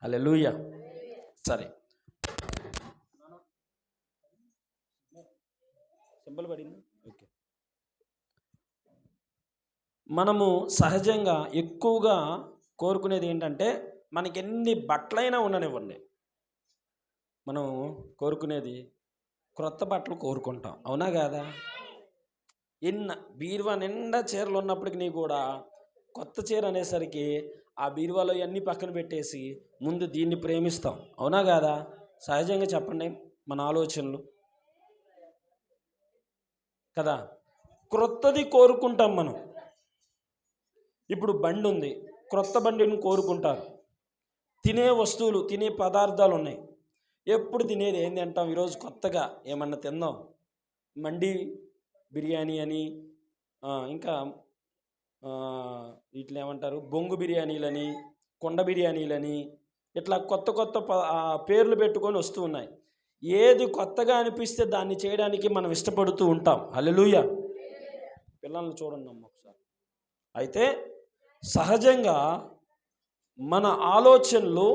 హల్లెలూయా. సరే, సింబల్ పడింది. ఓకే. మనము సహజంగా ఎక్కువగా కోరుకునేది ఏంటంటే మనకి ఎన్ని బట్టలైనా ఉండనివ్వండి, మనం కోరుకునేది క్రొత్త బట్టలు కోరుకుంటాం. అవునా కాదా? బీరువా నిండా చీరలు ఉన్నప్పటికీ కూడా కొత్త చీర అనేసరికి ఆ బీరువాలో అన్నీ పక్కన పెట్టేసి ముందు దీన్ని ప్రేమిస్తాం. అవునా కాదా? సహజంగా చెప్పండి మన ఆలోచనలు కదా. క్రొత్తది కోరుకుంటాం మనం. ఇప్పుడు బండి ఉంది, క్రొత్త బండిని కోరుకుంటారు. తినే వస్తువులు, తినే పదార్థాలు ఉన్నాయి, ఎప్పుడు తినేది ఏంది అంటాం. ఈరోజు కొత్తగా ఏమన్నా తిందాం, మండి బిర్యానీ అని, ఇంకా వీటిని ఏమంటారు, బొంగు బిర్యానీలని, కొండ బిర్యానీలని, ఇట్లా కొత్త కొత్త పేర్లు పెట్టుకొని వస్తూ ఉన్నాయి. ఏది కొత్తగా అనిపిస్తే దాన్ని చేయడానికి మనం ఇష్టపడుతూ ఉంటాం. హల్లెలూయా. పిల్లల్ని చూడండి అమ్మ ఒకసారి. అయితే సహజంగా మన ఆలోచనలు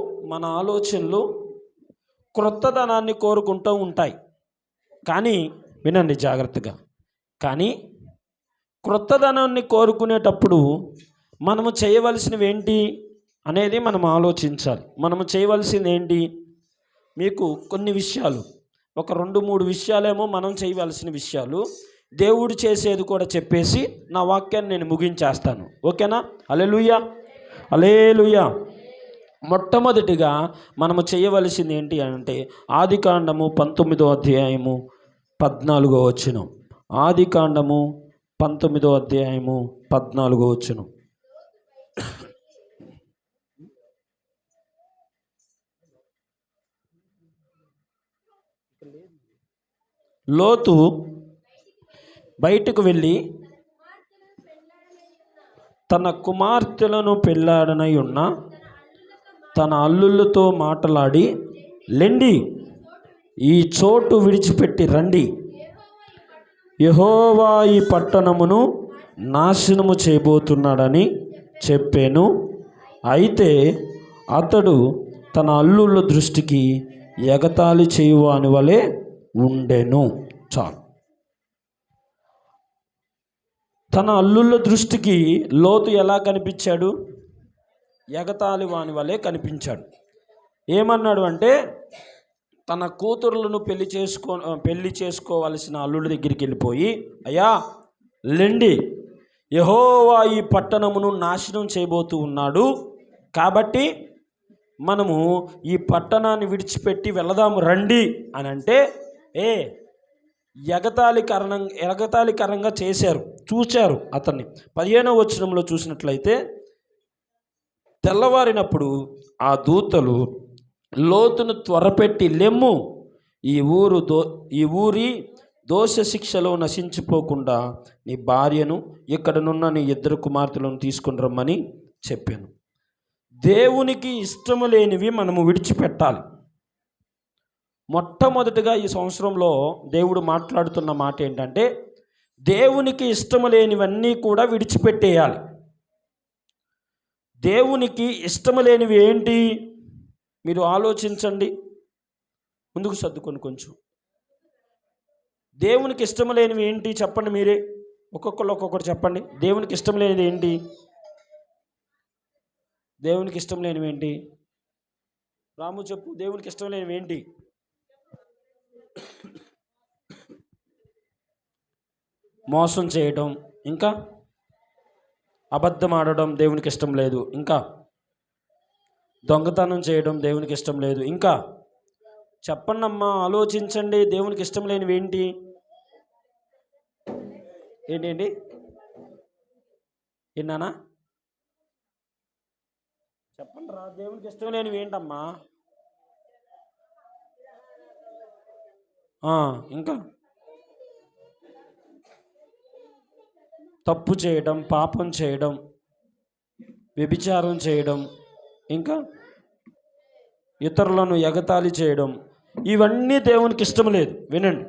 క్రొత్తదనాన్ని కోరుకుంటూ ఉంటాయి. కానీ వినండి జాగ్రత్తగా, కానీ క్రొత్తదనాన్ని కోరుకునేటప్పుడు మనము చేయవలసినవి ఏంటి అనేది మనం ఆలోచించాలి. మనము చేయవలసింది ఏంటి? మీకు కొన్ని విషయాలు, ఒక 2-3 విషయాలేమో మనం చేయవలసిన విషయాలు, దేవుడు చేసేది కూడా చెప్పేసి నా వాక్యాన్ని నేను ముగించేస్తాను. ఓకేనా? హల్లెలూయా, హల్లెలూయా. మొట్టమొదటిగా మనము చేయవలసింది ఏంటి అంటే ఆదికాండము 19వ అధ్యాయము 14వ వచనం. ఆదికాండము 19వ అధ్యాయము 14వ వచనం. లోతు బయటకు వెళ్ళి తన కుమార్తెలను పెళ్ళాడనై ఉన్న తన అల్లుళ్ళతో మాట్లాడి, లెండి, ఈ చోటు విడిచిపెట్టి రండి, యెహోవా ఈ పట్టణమును నాశనము చేయబోతున్నాడని చెప్పాను. అయితే అతడు తన అల్లుళ్ళ దృష్టికి ఎగతాళి చేయువాని వలె ఉండెను. చాలు. తన అల్లుళ్ళ దృష్టికి లోతు ఎలా కనిపించాడు? ఎగతాళి వాని వలె కనిపించాడు. ఏమన్నాడు అంటే, తన కూతురులను పెళ్లి చేసుకోవాల్సిన అల్లుడి దగ్గరికి వెళ్ళిపోయి, అయ్యా లెండి, యెహోవా ఈ పట్టణమును నాశనం చేయబోతూ ఉన్నాడు, కాబట్టి మనము ఈ పట్టణాన్ని విడిచిపెట్టి వెళదాము రండి అని అంటే, ఎగతాళికరంగా చూశారు అతన్ని. 15వ వచనంలో చూసినట్లయితే, తెల్లవారినప్పుడు ఆ దూతలు లోతును త్వరపెట్టి, లెమ్ము, ఈ ఊరి దోష శిక్షలో నశించిపోకుండా నీ భార్యను, ఇక్కడనున్న నీ 2 కుమార్తెలను తీసుకుని రమ్మని చెప్పాను. దేవునికి ఇష్టము లేనివి మనము విడిచిపెట్టాలి. మొట్టమొదటిగా ఈ సంవత్సరంలో దేవుడు మాట్లాడుతున్న మాట ఏంటంటే, దేవునికి ఇష్టము లేనివన్నీ కూడా విడిచిపెట్టేయాలి. దేవునికి ఇష్టము లేనివి ఏంటి? మీరు ఆలోచించండి. ముందుకు సర్దుకొని కొంచెం. దేవునికి ఇష్టం లేనివి ఏంటి చెప్పండి మీరే. ఒక్కొక్కరు చెప్పండి. దేవునికి ఇష్టం లేనిది ఏంటి? దేవునికి ఇష్టం లేనివి ఏంటి? రాము చెప్పు. దేవునికి ఇష్టం లేనివి ఏంటి? మోసం చేయడం, ఇంకా అబద్ధం ఆడడం దేవునికి ఇష్టం లేదు, ఇంకా దొంగతనం చేయడం దేవునికి ఇష్టం లేదు, ఇంకా చెప్పండి అమ్మా, ఆలోచించండి. దేవునికి ఇష్టం లేనివి ఏంటి? ఏంటి విన్నానా? చెప్పండి రా. దేవునికి ఇష్టం లేనివి ఏంటమ్మా? ఇంకా తప్పు చేయడం, పాపం చేయడం, వ్యభిచారం చేయడం, ఇంకా ఇతరులను ఎగతాళి చేయడం, ఇవన్నీ దేవునికి ఇష్టం లేదు. వినండి,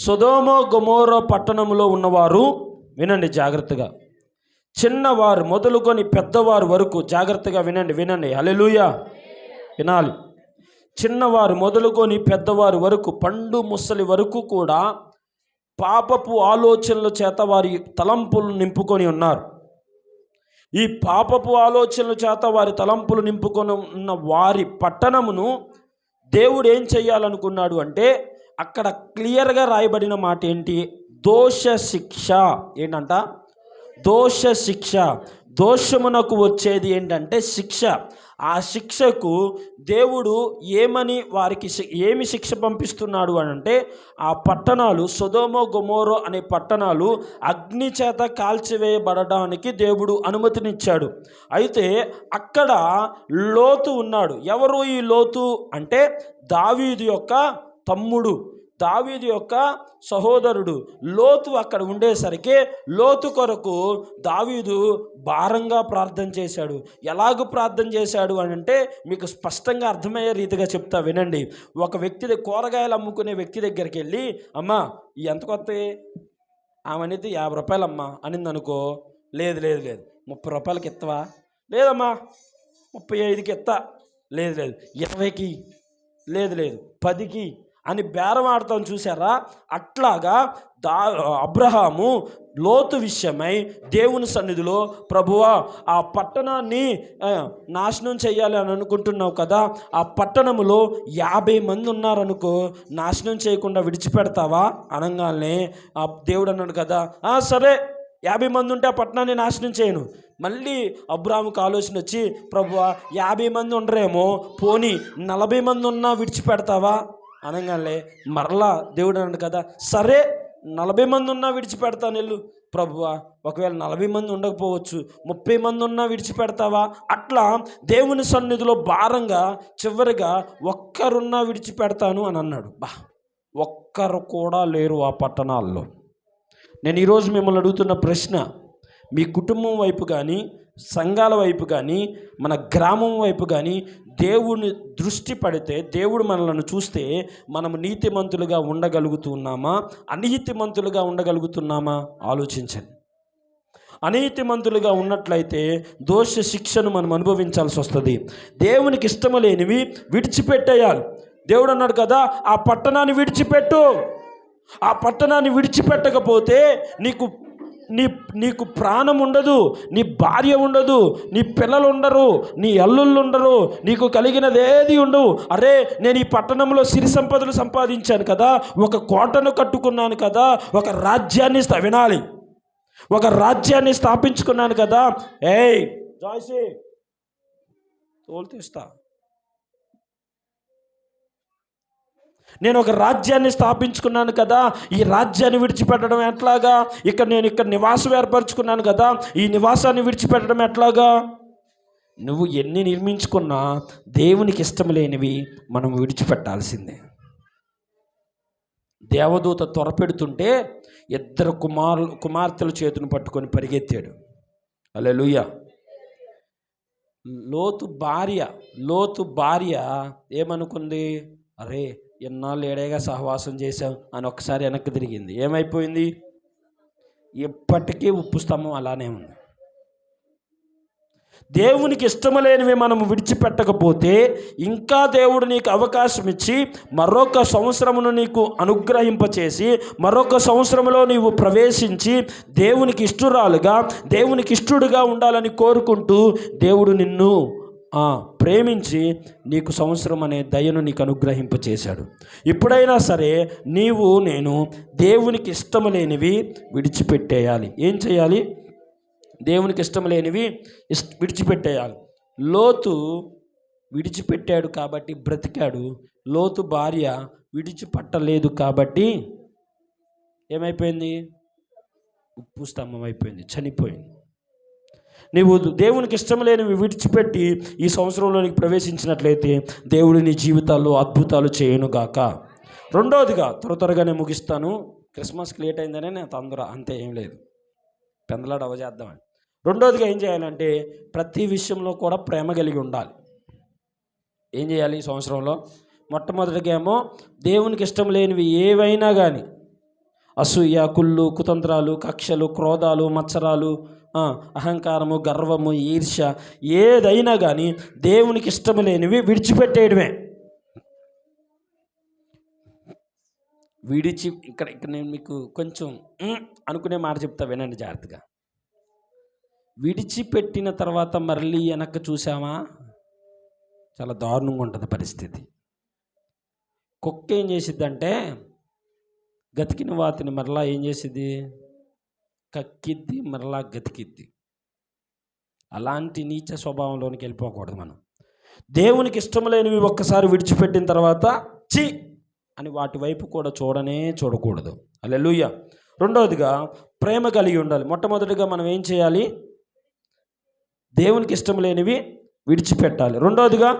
సొదొమ గొమొర్రా పట్టణంలో ఉన్నవారు వినండి జాగ్రత్తగా, చిన్నవారు మొదలుకొని పెద్దవారు వరకు, జాగ్రత్తగా వినండి. హల్లెలూయా, వినాలి. చిన్నవారు మొదలుకొని పెద్దవారు వరకు, పండు ముసలి వరకు కూడా పాపపు ఆలోచనల చేత వారి తలంపులు నింపుకొని ఉన్నారు. ఈ పాపపు ఆలోచనల చేత వారి తలంపులు నింపుకొని ఉన్న వారి పట్టణమును దేవుడు ఏం చెయ్యాలనుకున్నాడు అంటే, అక్కడ క్లియర్గా రాయబడిన మాట ఏంటి? దోష శిక్ష. ఏంటంట? దోష శిక్ష. దోషమునకు వచ్చేది ఏంటంటే శిక్ష. ఆ శిక్షకు దేవుడు ఏమి శిక్ష పంపిస్తున్నాడు అని అంటే, ఆ పట్టణాలు సొదొమ గొమొర్రా అనే పట్టణాలు అగ్ని చేత కాల్చివేయబడడానికి దేవుడు అనుమతినిచ్చాడు. అయితే అక్కడ లోతు ఉన్నాడు. ఎవరు ఈ లోతు అంటే, దావీదు యొక్క తమ్ముడు, దావీదు యొక్క సహోదరుడు లోతు అక్కడ ఉండేసరికి లోతు కొరకు దావీదు భారంగా ప్రార్థన చేశాడు. ఎలాగూ ప్రార్థన చేశాడు అని అంటే మీకు స్పష్టంగా అర్థమయ్యే రీతిగా చెప్తా వినండి. ఒక వ్యక్తి కూరగాయలు అమ్ముకునే వ్యక్తి దగ్గరికి వెళ్ళి, అమ్మా ఈ ఎంత కొత్తవి? ఆమె అనేది 50 రూపాయలు అమ్మా అనింది అనుకో. లేదు 30 రూపాయలకి ఇస్తావా? లేదమ్మా 35కి ఇస్తా. లేదు 20కి. లేదు 10కి అని బేరం ఆడతాం, చూసారా? అట్లాగా అబ్రహాము లోతు విషయమై దేవుని సన్నిధిలో, ప్రభువా ఆ పట్టణాన్ని నాశనం చేయాలి అని అనుకుంటున్నావు కదా, ఆ పట్టణములో 50 మంది ఉన్నారనుకో, నాశనం చేయకుండా విడిచిపెడతావా అనగానే ఆ దేవుడు అన్నాడు కదా, సరే 50 మంది ఉంటే ఆ పట్టణాన్ని నాశనం చేయను. మళ్ళీ అబ్రాహాముకు ఆలోచన వచ్చి, ప్రభువా 50 మంది ఉండరేమో, పోనీ 40 మంది ఉన్నా విడిచిపెడతావా అనగానే మరలా దేవుడు అన్నాడు కదా, సరే 40 మంది ఉన్నా విడిచిపెడతాను వెళ్ళు. ప్రభువా ఒకవేళ 40 మంది ఉండకపోవచ్చు, 30 మంది ఉన్నా విడిచిపెడతావా? అట్లా దేవుని సన్నిధిలో భారంగా చివరిగా ఒక్కరున్నా విడిచిపెడతాను అని అన్నాడు. ఒక్కరు కూడా లేరు ఆ పట్టణాల్లో. నేను ఈరోజు మిమ్మల్ని అడుగుతున్న ప్రశ్న, మీ కుటుంబం వైపు కానీ, సంఘాల వైపు కానీ, మన గ్రామం వైపు కానీ దేవుని దృష్టి పడితే, దేవుడు మనలను చూస్తే మనము నీతిమంతులుగా ఉండగలుగుతున్నామా, అనీతిమంతులుగా ఉండగలుగుతున్నామా? ఆలోచించండి. అనీతిమంతులుగా ఉన్నట్లయితే దోష శిక్షను మనం అనుభవించాల్సి వస్తుంది. దేవునికి ఇష్టము లేనివి విడిచిపెట్టేయాలి. దేవుడు అన్నాడు కదా, ఆ పట్టణాన్ని విడిచిపెట్టు. ఆ పట్టణాన్ని విడిచిపెట్టకపోతే నీకు ప్రాణం ఉండదు, నీ భార్య ఉండదు, నీ పిల్లలు ఉండరు, నీ అల్లుళ్ళు ఉండరు, నీకు కలిగినది ఏది ఉండవు. అరే నేను ఈ పట్టణంలో సిరి సంపదలు సంపాదించాను కదా, ఒక కోటను కట్టుకున్నాను కదా, ఒక రాజ్యాన్ని వినాలి, ఒక రాజ్యాన్ని స్థాపించుకున్నాను కదా. జాయ్సీ తోలు తీస్తా. నేను ఒక రాజ్యాన్ని స్థాపించుకున్నాను కదా, ఈ రాజ్యాన్ని విడిచిపెట్టడం ఎట్లాగా? నేను ఇక్కడ నివాసం ఏర్పరచుకున్నాను కదా, ఈ నివాసాన్ని విడిచిపెట్టడం ఎట్లాగా? నువ్వు ఎన్ని నిర్మించుకున్నా దేవునికి ఇష్టం లేనివి మనం విడిచిపెట్టాల్సిందే. దేవదూత త్వరపెడుతుంటే 2 కుమార్తెల చేతును పట్టుకొని పరిగెత్తాడు. హల్లెలూయా. లోతు భార్య ఏమనుకుంది? అరే ఎన్నాళ్ళు ఏడేగా సహవాసం చేశాం అని ఒకసారి వెనక్కి తిరిగింది. ఏమైపోయింది? ఎప్పటికీ ఉప్పు స్తంభం అలానే ఉంది. దేవునికి ఇష్టం లేనివి మనం విడిచిపెట్టకపోతే ఇంకా దేవుడు నీకు అవకాశం ఇచ్చి మరొక సంవత్సరమును నీకు అనుగ్రహింపచేసి మరొక సంవత్సరంలో నీవు ప్రవేశించి దేవునికి ఇష్టురాలుగా, దేవునికి ఇష్టుడుగా ఉండాలని కోరుకుంటూ దేవుడు నిన్ను ప్రేమించి నీకు సంవత్సరం అనే దయను నీకు అనుగ్రహింపచేశాడు. ఇప్పుడైనా సరే నేను దేవునికి ఇష్టం లేనివి విడిచిపెట్టేయాలి. ఏం చేయాలి? దేవునికి ఇష్టం లేనివి విడిచిపెట్టేయాలి. లోతు విడిచిపెట్టాడు కాబట్టి బ్రతికాడు. లోతు భార్య విడిచిపెట్టలేదు కాబట్టి ఏమైపోయింది? ఉప్పు స్తంభం అయిపోయింది, చనిపోయింది. నీవు దేవునికి ఇష్టం లేనివి విడిచిపెట్టి ఈ సంవత్సరంలోనికి ప్రవేశించినట్లయితే దేవుడు నీ జీవితాల్లో అద్భుతాలు చేయనుగాక. రెండోదిగా త్వరగానే ముగిస్తాను, క్రిస్మస్కి లేట్ అయిందనే నేను అంతే, ఏం లేదు, పెందలాడ అవజేద్దామని. రెండోదిగా ఏం చేయాలంటే ప్రతి విషయంలో కూడా ప్రేమ కలిగి ఉండాలి. ఏం చేయాలి ఈ సంవత్సరంలో? మొట్టమొదటిగా ఏమో దేవునికి ఇష్టం లేనివి ఏవైనా కానీ, అసూయ, కుళ్ళు, కుతంత్రాలు, కక్షలు, క్రోధాలు, మత్సరాలు, అహంకారము, గర్వము, ఈర్ష్య ఏదైనా కానీ దేవునికి ఇష్టం లేనివి విడిచిపెట్టేయడమే. ఇక్కడ నేను మీకు కొంచెం అనుకునే మాట చెప్తా, వినండి జాగ్రత్తగా. విడిచిపెట్టిన తర్వాత మళ్ళీ వెనక్కి చూసామా చాలా దారుణంగా ఉంటుంది పరిస్థితి. కుక్క ఏం చేసిద్దంటే గతికిన వాటిని మరలా ఏం చేసిద్ది, కక్కిద్ది, మరలా గతికిద్ది. అలాంటి నీచ స్వభావంలోనికి వెళ్ళిపోకూడదు మనం. దేవునికి ఇష్టం లేనివి ఒక్కసారి విడిచిపెట్టిన తర్వాత చి అని వాటి వైపు కూడా చూడకూడదు. హల్లెలూయా. రెండవదిగా ప్రేమ కలిగి ఉండాలి. మొట్టమొదటిగా మనం ఏం చేయాలి, దేవునికి ఇష్టం లేనివి విడిచిపెట్టాలి. రెండవదిగా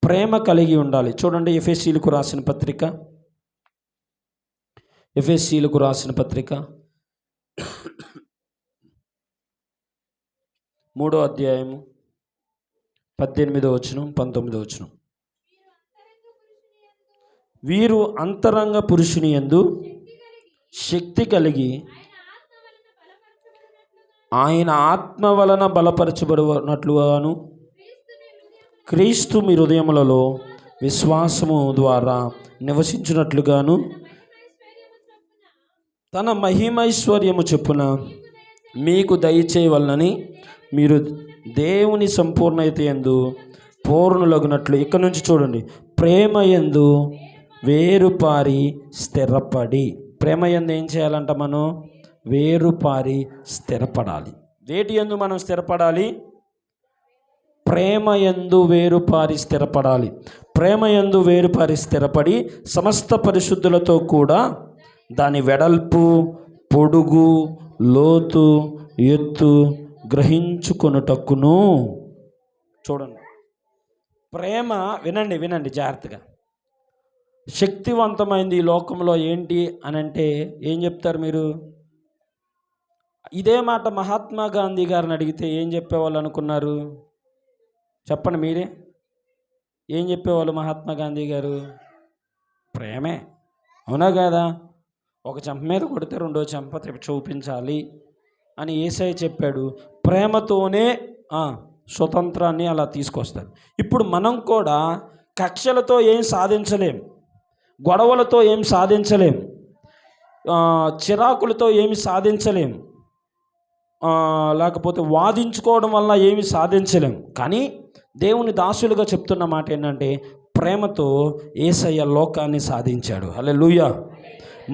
ప్రేమ కలిగి ఉండాలి. చూడండి, ఎఫెసీయులకు రాసిన పత్రిక 3వ అధ్యాయము 18వ వచనం 19వ వచనం. వీరు అంతరంగ పురుషుని యందు శక్తి కలిగి ఆయన ఆత్మ వలన బలపరచబడినట్లుగాను క్రీస్తు మీ హృదయములలో విశ్వాసము ద్వారా నివసించినట్లుగాను తన మహిమైశ్వర్యము చొప్పున మీకు దయచేయవలనని మీరు దేవుని సంపూర్ణత యందు పూర్ణులగునట్లు. ఇక్కడ నుంచి చూడండి, ప్రేమ యందు వేరుపారి స్థిరపడి. ప్రేమ యందు ఏం చేయాలంట, మనం వేరుపారి స్థిరపడాలి. వేటి యందు మనం స్థిరపడాలి, ప్రేమ యందు వేరుపారి స్థిరపడాలి. ప్రేమ యందు వేరుపారి స్థిరపడి సమస్త పరిశుద్ధులతో కూడా దాని వెడల్పు, పొడుగు, లోతు, ఎత్తు గ్రహించుకొనుటకును. చూడండి, ప్రేమ వినండి జాగ్రత్తగా. శక్తివంతమైంది ఈ లోకంలో ఏంటి అని అంటే ఏం చెప్తారు మీరు? ఇదే మాట మహాత్మా గాంధీ గారిని అడిగితే ఏం చెప్పేవాళ్ళు అనుకున్నారు? చెప్పండి మీరే. ఏం చెప్పేవాళ్ళు మహాత్మా గాంధీ గారు? ప్రేమే. అవునా కదా? ఒక చెంప మీద కొడితే రెండో చెంప చూపించాలి అని యేసయ్య చెప్పాడు. ప్రేమతోనే స్వతంత్రాన్ని అలా తీసుకొస్తాడు. ఇప్పుడు మనం కూడా కక్షలతో ఏం సాధించలేం, గొడవలతో ఏం సాధించలేం, చిరాకులతో ఏమి సాధించలేం, లేకపోతే వాదించుకోవడం వల్ల ఏమి సాధించలేం. కానీ దేవుని దాసులుగా చెప్తున్న మాట ఏంటంటే ప్రేమతో యేసయ్య లోకాన్ని సాధించాడు. హల్లెలూయా.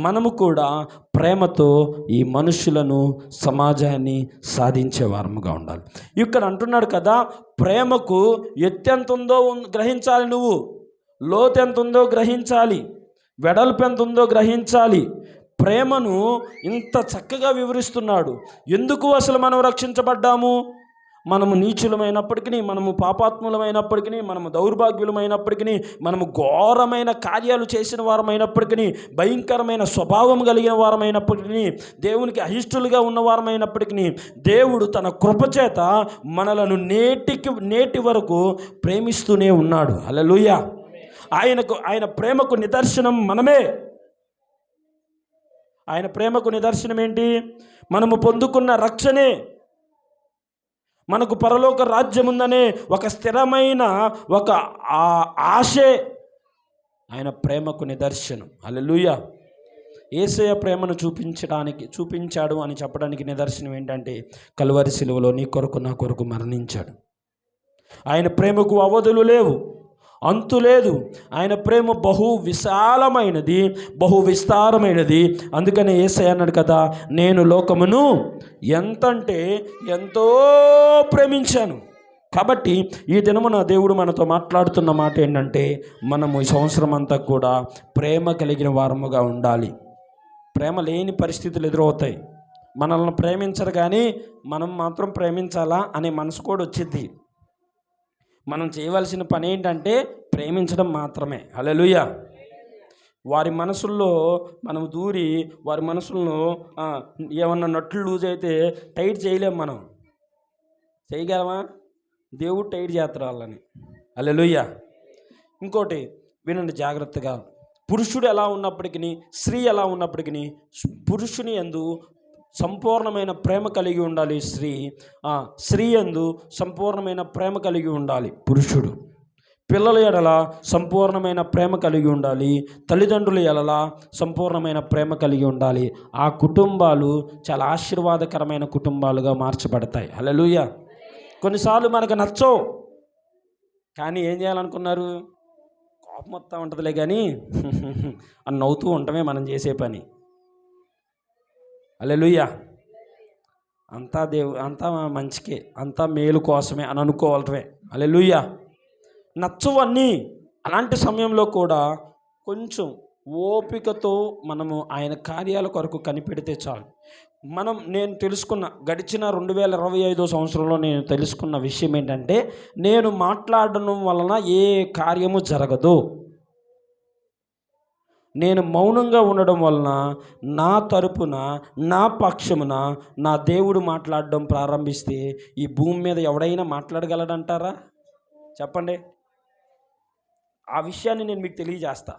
మనము కూడా ప్రేమతో ఈ మనుషులను, సమాజాన్ని సాధించే వారముగా ఉండాలి. ఇక్కడ అంటున్నాడు కదా, ప్రేమకు ఎత్తు ఎంత ఉందో గ్రహించాలి, నువ్వు లోతు ఎంత ఉందో గ్రహించాలి, వెడల్పు ఎంత ఉందో గ్రహించాలి. ప్రేమను ఇంత చక్కగా వివరిస్తున్నాడు. ఎందుకు అసలు మనం రక్షించబడ్డాము? మనము నీచులమైనప్పటికీ, మనము పాపాత్ములమైనప్పటికీ, మనము దౌర్భాగ్యులమైనప్పటికీ, మనము ఘోరమైన కార్యాలు చేసిన వారమైనప్పటికీ, భయంకరమైన స్వభావం కలిగిన వారమైనప్పటికీ, దేవునికి అయిష్టులుగా ఉన్న వారమైనప్పటికీ, దేవుడు తన కృపచేత మనలను నేటి వరకు ప్రేమిస్తూనే ఉన్నాడు. హల్లెలూయా. ఆయన ప్రేమకు నిదర్శనం మనమే. ఆయన ప్రేమకు నిదర్శనం ఏంటి? మనము పొందుకున్న రక్షణే, మనకు పరలోక రాజ్యం ఉందనే ఒక స్థిరమైన ఒక ఆశే ఆయన ప్రేమకు నిదర్శనం. హల్లెలూయా. యేసయ్య ప్రేమను చూపించాడు అని చెప్పడానికి నిదర్శనం ఏంటంటే కల్వరి సిలువలో నీ కొరకు నా కొరకు మరణించాడు. ఆయన ప్రేమకు అవధులు లేవు, అంతు లేదు. ఆయన ప్రేమ బహు విశాలమైనది, బహు విస్తారమైనది. అందుకనే యేసయ్య అన్నాడు కదా, నేను లోకమును ఎంతంటే ఎంతో ప్రేమించాను. కాబట్టి ఈ దినమున దేవుడు మనతో మాట్లాడుతున్న మాట ఏంటంటే మనము ఈ సంవత్సరం అంతా కూడా ప్రేమ కలిగిన వారముగా ఉండాలి. ప్రేమ లేని పరిస్థితులు ఎదురవుతాయి. మనల్ని ప్రేమించరు కానీ మనం మాత్రం ప్రేమించాలా అనే మనసు కూడా వచ్చింది. మనం చేయవలసిన పని ఏంటంటే ప్రేమించడం మాత్రమే. హల్లెలూయా. వారి మనసుల్లో మనం దూరి వారి మనసులను ఏమన్నా నట్లు లూజ్ అయితే టైట్ చేయలేం. మనం చేయగలమా? దేవుడు టైట్ చేస్తారు వాళ్ళని. హల్లెలూయా. ఇంకోటి వినండి జాగ్రత్తగా. పురుషుడు ఎలా ఉన్నప్పటికీ, స్త్రీ ఎలా ఉన్నప్పటికీ పురుషుని యందు సంపూర్ణమైన ప్రేమ కలిగి ఉండాలి స్త్రీ యందు సంపూర్ణమైన ప్రేమ కలిగి ఉండాలి పురుషుడు. పిల్లల ఎడల సంపూర్ణమైన ప్రేమ కలిగి ఉండాలి. తల్లిదండ్రుల ఎడల సంపూర్ణమైన ప్రేమ కలిగి ఉండాలి. ఆ కుటుంబాలు చాలా ఆశీర్వాదకరమైన కుటుంబాలుగా మార్చబడతాయి. హల్లెలూయా. కొన్నిసార్లు మనకు నచ్చవు, కానీ ఏం చేయాలనుకున్నారు? కోపం వస్తూ ఉంటుందిలే కానీ అని నవ్వుతూ ఉండటమే మనం చేసే పని. హల్లెలూయా. అంతా మంచికే, అంతా మేలు కోసమే అని అనుకోవాలమే. హల్లెలూయా. నచ్చవన్నీ. అలాంటి సమయంలో కూడా కొంచెం ఓపికతో మనము ఆయన కార్యాల కొరకు కనిపెడితే చాలు. నేను తెలుసుకున్న గడిచిన 2025 సంవత్సరంలో నేను తెలుసుకున్న విషయం ఏంటంటే, నేను మాట్లాడడం వలన ఏ కార్యము జరగదు. నేను మౌనంగా ఉండడం వలన నా తరపున, నా పక్షమున నా దేవుడు మాట్లాడడం ప్రారంభిస్తే ఈ భూమి మీద ఎవడైనా మాట్లాడగలడంటారా? చెప్పండి. ఆ విషయాన్ని నేను మీకు తెలియజేస్తా,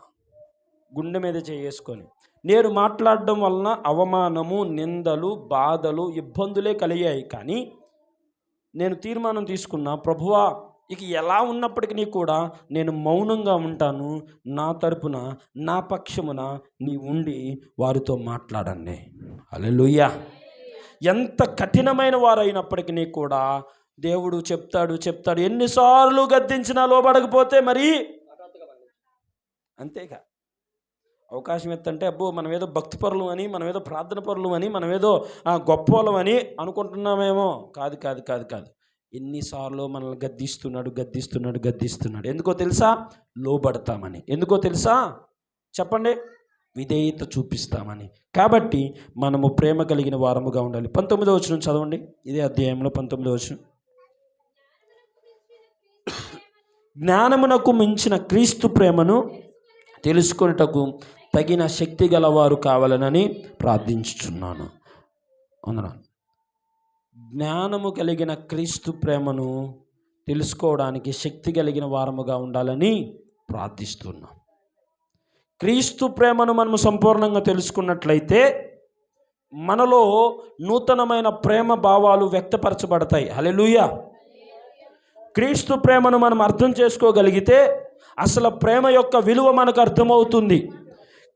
గుండె మీద చేసుకొని. నేను మాట్లాడడం వలన అవమానము, నిందలు, బాధలు, ఇబ్బందులే కలిగాయి. కానీ నేను తీర్మానం తీసుకున్నా, ప్రభువా ఇక ఎలా ఉన్నప్పటికీ కూడా నేను మౌనంగా ఉంటాను. నా తరపున, నా పక్షమున నీ ఉండి వారితో మాట్లాడండి. హల్లెలూయా. ఎంత కఠినమైన వారైనప్పటికీ కూడా దేవుడు చెప్తాడు. ఎన్నిసార్లు గద్దించినా లోబడకపోతే మరి అంతేగా. అవకాశం ఎత్తంటే అబ్బో మనం ఏదో భక్తి పరులు అని, మనం ఏదో ప్రార్థన పరులు అని, మనం ఏదో గొప్పవాళ్ళం అని అనుకుంటున్నామేమో. కాదు. ఎన్నిసార్లు మనల్ని గద్దిస్తున్నాడు. ఎందుకో తెలుసా? లోబడతామని. ఎందుకో తెలుసా? చెప్పండి. విధేయత చూపిస్తామని. కాబట్టి మనము ప్రేమ కలిగిన వారముగా ఉండాలి. 19వ వచనం చదవండి. ఇదే అధ్యాయంలో 19వ వచనం. జ్ఞానమునకు మించిన క్రీస్తు ప్రేమను తెలుసుకొనుటకు తగిన శక్తి గలవారు కావాలనని ప్రార్థించుచున్నాను. అవునా? జ్ఞానము కలిగిన క్రీస్తు ప్రేమను తెలుసుకోవడానికి శక్తి కలిగిన వారముగా ఉండాలని ప్రార్థిస్తున్నాం. క్రీస్తు ప్రేమను మనము సంపూర్ణంగా తెలుసుకున్నట్లయితే మనలో నూతనమైన ప్రేమ భావాలు వ్యక్తపరచబడతాయి. హల్లెలూయా. క్రీస్తు ప్రేమను మనం అర్థం చేసుకోగలిగితే అసలు ప్రేమ యొక్క విలువ మనకు అర్థమవుతుంది.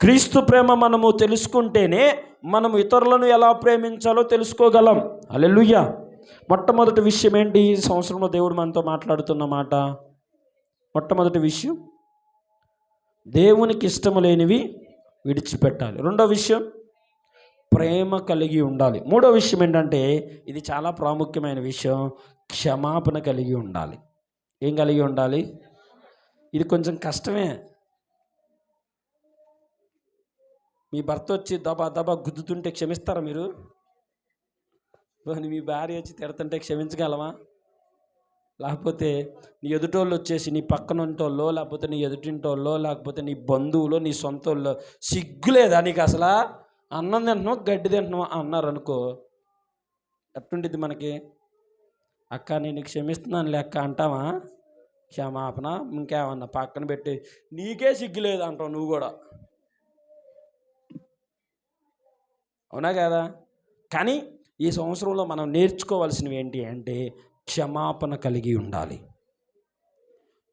క్రీస్తు ప్రేమ మనము తెలుసుకుంటేనే మనం ఇతరులను ఎలా ప్రేమించాలో తెలుసుకోగలం. హల్లెలూయా. మొట్టమొదటి విషయం ఏంటి? ఈ సంవత్సరంలో దేవుడు మనతో మాట్లాడుతున్న మాట, మొట్టమొదటి విషయం దేవునికి ఇష్టము లేనివి విడిచిపెట్టాలి. రెండో విషయం ప్రేమ కలిగి ఉండాలి. మూడో విషయం ఏంటంటే, ఇది చాలా ప్రాముఖ్యమైన విషయం, క్షమాపణ కలిగి ఉండాలి. ఏం కలిగి ఉండాలి? ఇది కొంచెం కష్టమే. మీ భర్త వచ్చి దబా గుద్దుతుంటే క్షమిస్తారా మీరు? మీ భార్య వచ్చి తిడుతుంటే క్షమించగలమా? లేకపోతే నీ ఎదుటోళ్ళు వచ్చేసి నీ పక్కన ఉంటోళ్ళో, లేకపోతే నీ ఎదుటింటోళ్ళో, లేకపోతే నీ బంధువులో, నీ సొంతోళ్ళో సిగ్గులేదా నీకు? అసలు అన్నం తింటున్నావా గడ్డి తింటున్నావా అన్నారు అనుకో, ఎట్టుండిద్ది మనకి? అక్క నేను క్షమిస్తున్నాను లెక్క అంటావా? క్షమాపణ ఇంకేమన్నా పక్కన పెట్టి నీకే సిగ్గులేదు అంటావు నువ్వు కూడా. అవునా కదా? కానీ ఈ సంవత్సరంలో మనం నేర్చుకోవాల్సినవి ఏంటి అంటే క్షమాపణ కలిగి ఉండాలి.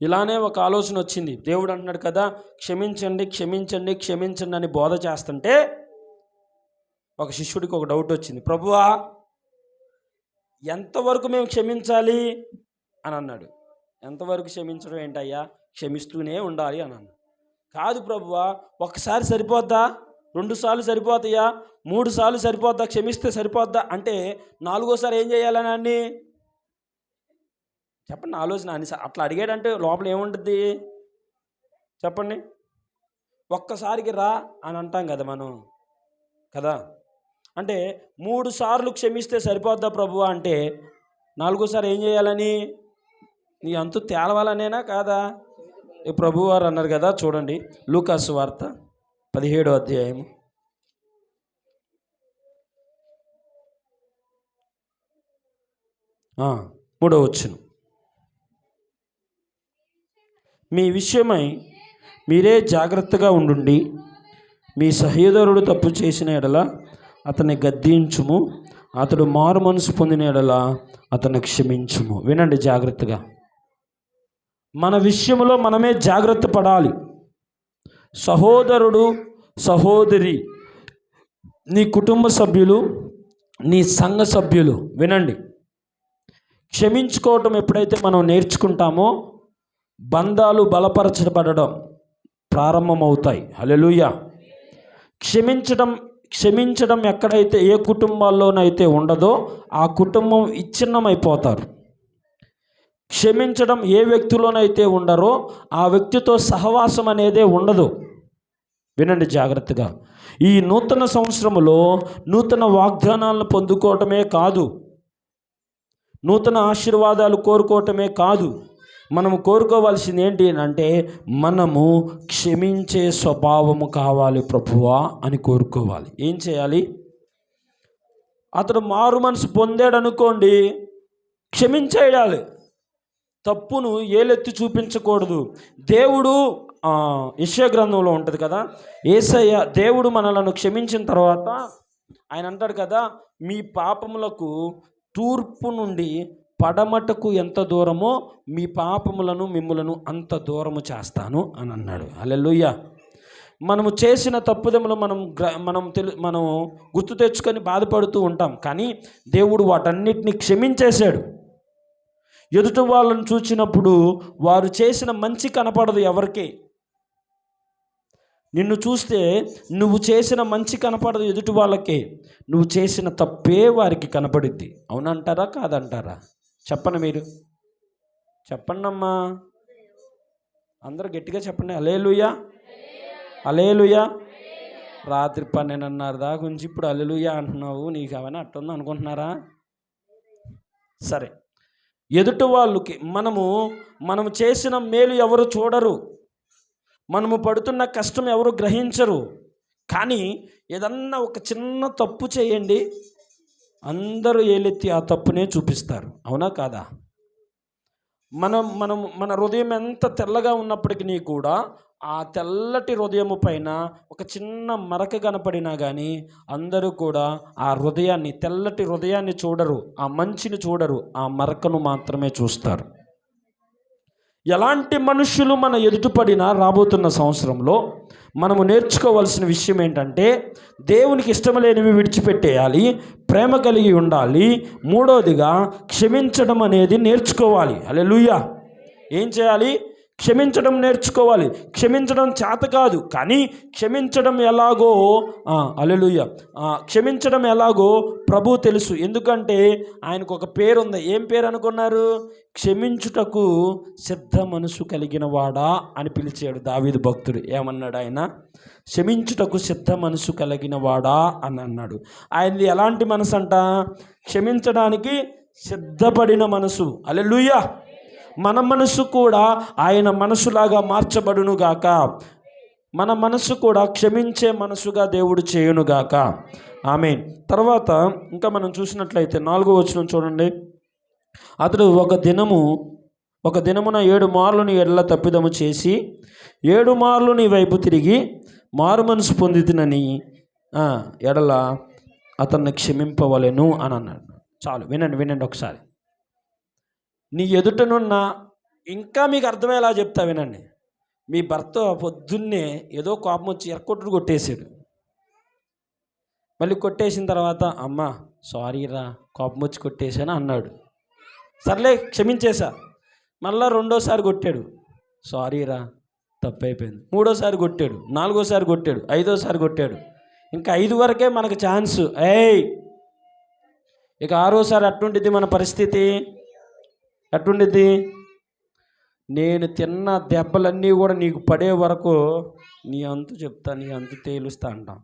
ఇలానే ఒక ఆలోచన వచ్చింది. దేవుడు అంటున్నాడు కదా, క్షమించండి అని బోధ చేస్తుంటే ఒక శిష్యుడికి ఒక డౌట్ వచ్చింది. ప్రభువా ఎంతవరకు మేము క్షమించాలి అని అన్నాడు. ఎంతవరకు క్షమించడం ఏంటయ్యా? క్షమిస్తూనే ఉండాలి అని అన్నాడు. కాదు ప్రభువా, ఒక్కసారి సరిపోద్దా? 2 సార్లు సరిపోతాయా? 3 సార్లు సరిపోద్దా? క్షమిస్తే సరిపోద్దా అంటే 4వసారి ఏం చేయాలని అన్ని చెప్పండి. ఆలోచన అని అట్లా అడిగాడంటే లోపల ఏముంటుంది చెప్పండి? ఒక్కసారికి రా అని అంటాం కదా మనం కదా. అంటే 3 సార్లు క్షమిస్తే సరిపోద్దా ప్రభు అంటే 4వసారి ఏం చేయాలని? నీ అంతు తేలవాలనేనా కాదా? ప్రభు వారు అన్నారు కదా, చూడండి లూకాసు వార్త 17వ అధ్యాయం 3వ వచనం. మీ విషయమై మీరే జాగ్రత్తగా ఉండుండి, మీ సహోదరుడు తప్పు చేసిన ఎడల అతన్ని గద్దించుము, అతడు మారు మనసు పొందిన యెడల అతన్ని క్షమించుము. వినండి జాగ్రత్తగా, మన విషయంలో మనమే జాగ్రత్త పడాలి. సహోదరుడు, సహోదరి, నీ కుటుంబ సభ్యులు, నీ సంఘ సభ్యులు, వినండి, క్షమించుకోవటం ఎప్పుడైతే మనం నేర్చుకుంటామో బంధాలు బలపరచబడడం ప్రారంభమవుతాయి. హల్లెలూయా. క్షమించడం ఎక్కడైతే, ఏ కుటుంబాల్లోనైతే ఉండదో ఆ కుటుంబం విచ్ఛిన్నమైపోతారు. క్షమించడం ఏ వ్యక్తిలోనైతే ఉండరో ఆ వ్యక్తితో సహవాసం అనేదే ఉండదు. వినండి జాగ్రత్తగా, ఈ నూతన సంవత్సరంలో నూతన వాగ్దానాలను పొందుకోవటమే కాదు, నూతన ఆశీర్వాదాలు కోరుకోవటమే కాదు, మనము కోరుకోవాల్సింది ఏంటి అంటే మనము క్షమించే స్వభావము కావాలి ప్రభువా అని కోరుకోవాలి. ఏం చేయాలి? అతడు మారు మనసు పొందాడు అనుకోండి, క్షమించేయాలి. తప్పును ఏలెత్తి చూపించకూడదు. దేవుడు యెషయా గ్రంథంలో ఉంటుంది కదా, యేసయ్య దేవుడు మనలను క్షమించిన తర్వాత ఆయన అంటాడు కదా, మీ పాపములకు తూర్పు నుండి పడమటకు ఎంత దూరమో మీ పాపములను మిమ్ములను అంత దూరము చేస్తాను అని అన్నాడు. హల్లెలూయా. మనము చేసిన తప్పుదములు మనం గుర్తు తెచ్చుకొని బాధపడుతూ ఉంటాం, కానీ దేవుడు వాటన్నిటిని క్షమించేశాడు. ఎదుటి వాళ్ళని చూసినప్పుడు వారు చేసిన మంచి కనపడదు ఎవరికి. నిన్ను చూస్తే నువ్వు చేసిన మంచి కనపడదు ఎదుటి వాళ్ళకి, నువ్వు చేసిన తప్పే వారికి కనపడిద్ది. అవునంటారా కాదంటారా? చెప్పండి, మీరు చెప్పండి అమ్మా, అందరూ గట్టిగా చెప్పండి. హల్లెలూయా, హల్లెలూయా. రాత్రి 12:30 దాకా ఉంచి ఇప్పుడు హల్లెలూయా అంటున్నావు, నీకు అవన్నీ అట్టుంది అనుకుంటున్నారా? సరే, ఎదుటి వాళ్ళకి మనము చేసిన మేలు ఎవరు చూడరు, మనము పడుతున్న కష్టం ఎవరు గ్రహించరు. కానీ ఏదన్నా ఒక చిన్న తప్పు చేయండి, అందరూ ఏలెత్తి ఆ తప్పునే చూపిస్తారు. అవునా కాదా? మన హృదయం ఎంత తెల్లగా ఉన్నప్పటికీ కూడా ఆ తెల్లటి హృదయము పైన ఒక చిన్న మరక కనపడినా కానీ అందరూ కూడా ఆ హృదయాన్ని, తెల్లటి హృదయాన్ని చూడరు, ఆ మంచిని చూడరు, ఆ మరకను మాత్రమే చూస్తారు. ఎలాంటి మనుషులు మన ఎదుటిపడినా రాబోతున్న సంవత్సరంలో మనము నేర్చుకోవాల్సిన విషయం ఏంటంటే దేవునికి ఇష్టం లేనివి విడిచిపెట్టేయాలి, ప్రేమ కలిగి ఉండాలి, మూడోదిగా క్షమించడం అనేది నేర్చుకోవాలి. హల్లెలూయా. ఏం చేయాలి? క్షమించడం నేర్చుకోవాలి. క్షమించడం చేత కాదు, కానీ క్షమించడం ఎలాగో హల్లెలూయా, క్షమించడం ఎలాగో ప్రభు తెలుసు. ఎందుకంటే ఆయనకు ఒక పేరు ఉంది. ఏం పేరు అనుకున్నారు? క్షమించుటకు సిద్ధ మనసు కలిగిన వాడా అని పిలిచాడు దావీదు భక్తుడు. ఏమన్నాడు ఆయన? క్షమించుటకు సిద్ధ మనసు కలిగిన వాడా అని అన్నాడు. ఆయనది ఎలాంటి మనసు అంట? క్షమించడానికి సిద్ధపడిన మనసు. హల్లెలూయా. మన మనసు కూడా ఆయన మనసులాగా మార్చబడునుగాక. మన మనసు కూడా క్షమించే మనసుగా దేవుడు చేయునుగాక. ఆమేన్. తర్వాత ఇంకా మనం చూసినట్లయితే 4వ వచనం చూడండి. అతడు ఒక దినమున 7 మార్లు నీ ఎడల తప్పిదము చేసి 7 మార్లు నీ వైపు తిరిగి మారు మనసు పొందితినని ఎడల అతన్ని క్షమింపవలెను అని అన్నాడు. చాలు, వినండి ఒకసారి. నీ ఎదుటనున్న, ఇంకా మీకు అర్థమయ్యేలా చెప్తా వినండి. మీ భర్త పొద్దున్నే ఏదో కోపం వచ్చి ఎరకొట్టుడు కొట్టేశాడు. మళ్ళీ కొట్టేసిన తర్వాత అమ్మ సారీ రా, కోపం వచ్చి కొట్టేశాను అన్నాడు. సర్లే క్షమించేశా. మళ్ళీ 2వ సారి కొట్టాడు, సారీ రా తప్పైపోయింది. 3వ సారి కొట్టాడు, 4వ సారి కొట్టాడు, 5వ సారి కొట్టాడు. ఇంకా 5 వరకే మనకు ఛాన్స్. ఇక 6వ సారి అట్టుండిద్ది మన పరిస్థితి. అట్టుండిద్ది, నేను తిన్న దెబ్బలన్నీ కూడా నీకు పడే వరకు నీ అంతు చెప్తా, నీ అంతు తేలుస్తా అంటాం.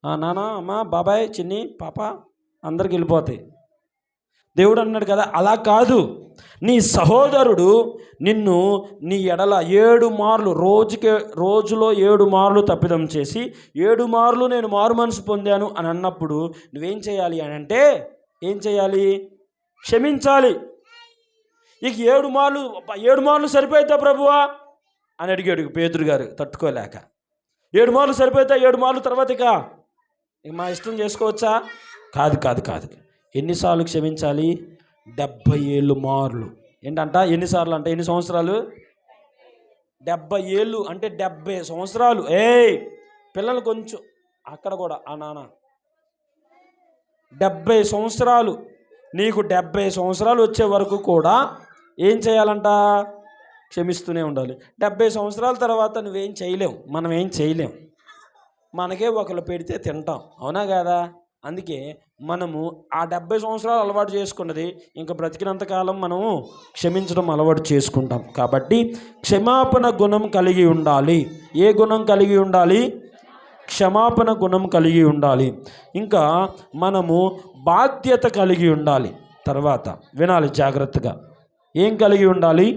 నాన్న, అమ్మ, బాబాయ్, చిన్ని, పాప అందరికి వెళ్ళిపోతాయి. దేవుడు అన్నాడు కదా, అలా కాదు. నీ సహోదరుడు నిన్ను నీ ఎడల 7 మార్లు, రోజులో 7 మార్లు తప్పిదం చేసి 7 మార్లు నేను మారు మనసు పొందాను అని అన్నప్పుడు నువ్వేం చేయాలి అని అంటే, ఏం చేయాలి? క్షమించాలి. ఇక 7 మార్లు సరిపోయిద్దా ప్రభువా అని అడిగాడు పేతురు గారు తట్టుకోలేక. 7 మార్లు సరిపోయిద్దా? 7 మార్లు తర్వాత ఇక మా ఇష్టం చేసుకోవచ్చా? కాదు కాదు కాదు. ఎన్నిసార్లు క్షమించాలి? 70 ఏళ్ళు మార్లు. ఏంటంట? ఎన్నిసార్లు అంటే ఎన్ని సంవత్సరాలు? 70 ఏళ్ళు అంటే 70 సంవత్సరాలు. పిల్లలు కొంచెం అక్కడ కూడా ఆ నాన్న 70 సంవత్సరాలు. నీకు 70 సంవత్సరాలు వచ్చే వరకు కూడా ఏం చేయాలంట? క్షమిస్తూనే ఉండాలి. 70 సంవత్సరాల తర్వాత నువ్వేం చేయలేవు, మనం ఏం చేయలేం. మనకే ఒకరు పెడితే తింటాం, అవునా కదా? అందుకే మనము ఆ 70 సంవత్సరాలు అలవాటు చేసుకున్నది ఇంకా బ్రతికినంతకాలం మనము క్షమించడం అలవాటు చేసుకుంటాం. కాబట్టి క్షమాపణ గుణం కలిగి ఉండాలి. ఏ గుణం కలిగి ఉండాలి? క్షమాపణ గుణం కలిగి ఉండాలి. ఇంకా మనము బాధ్యత కలిగి ఉండాలి. తర్వాత వినాలి జాగ్రత్తగా. ఏం కలిగి ఉండాలి?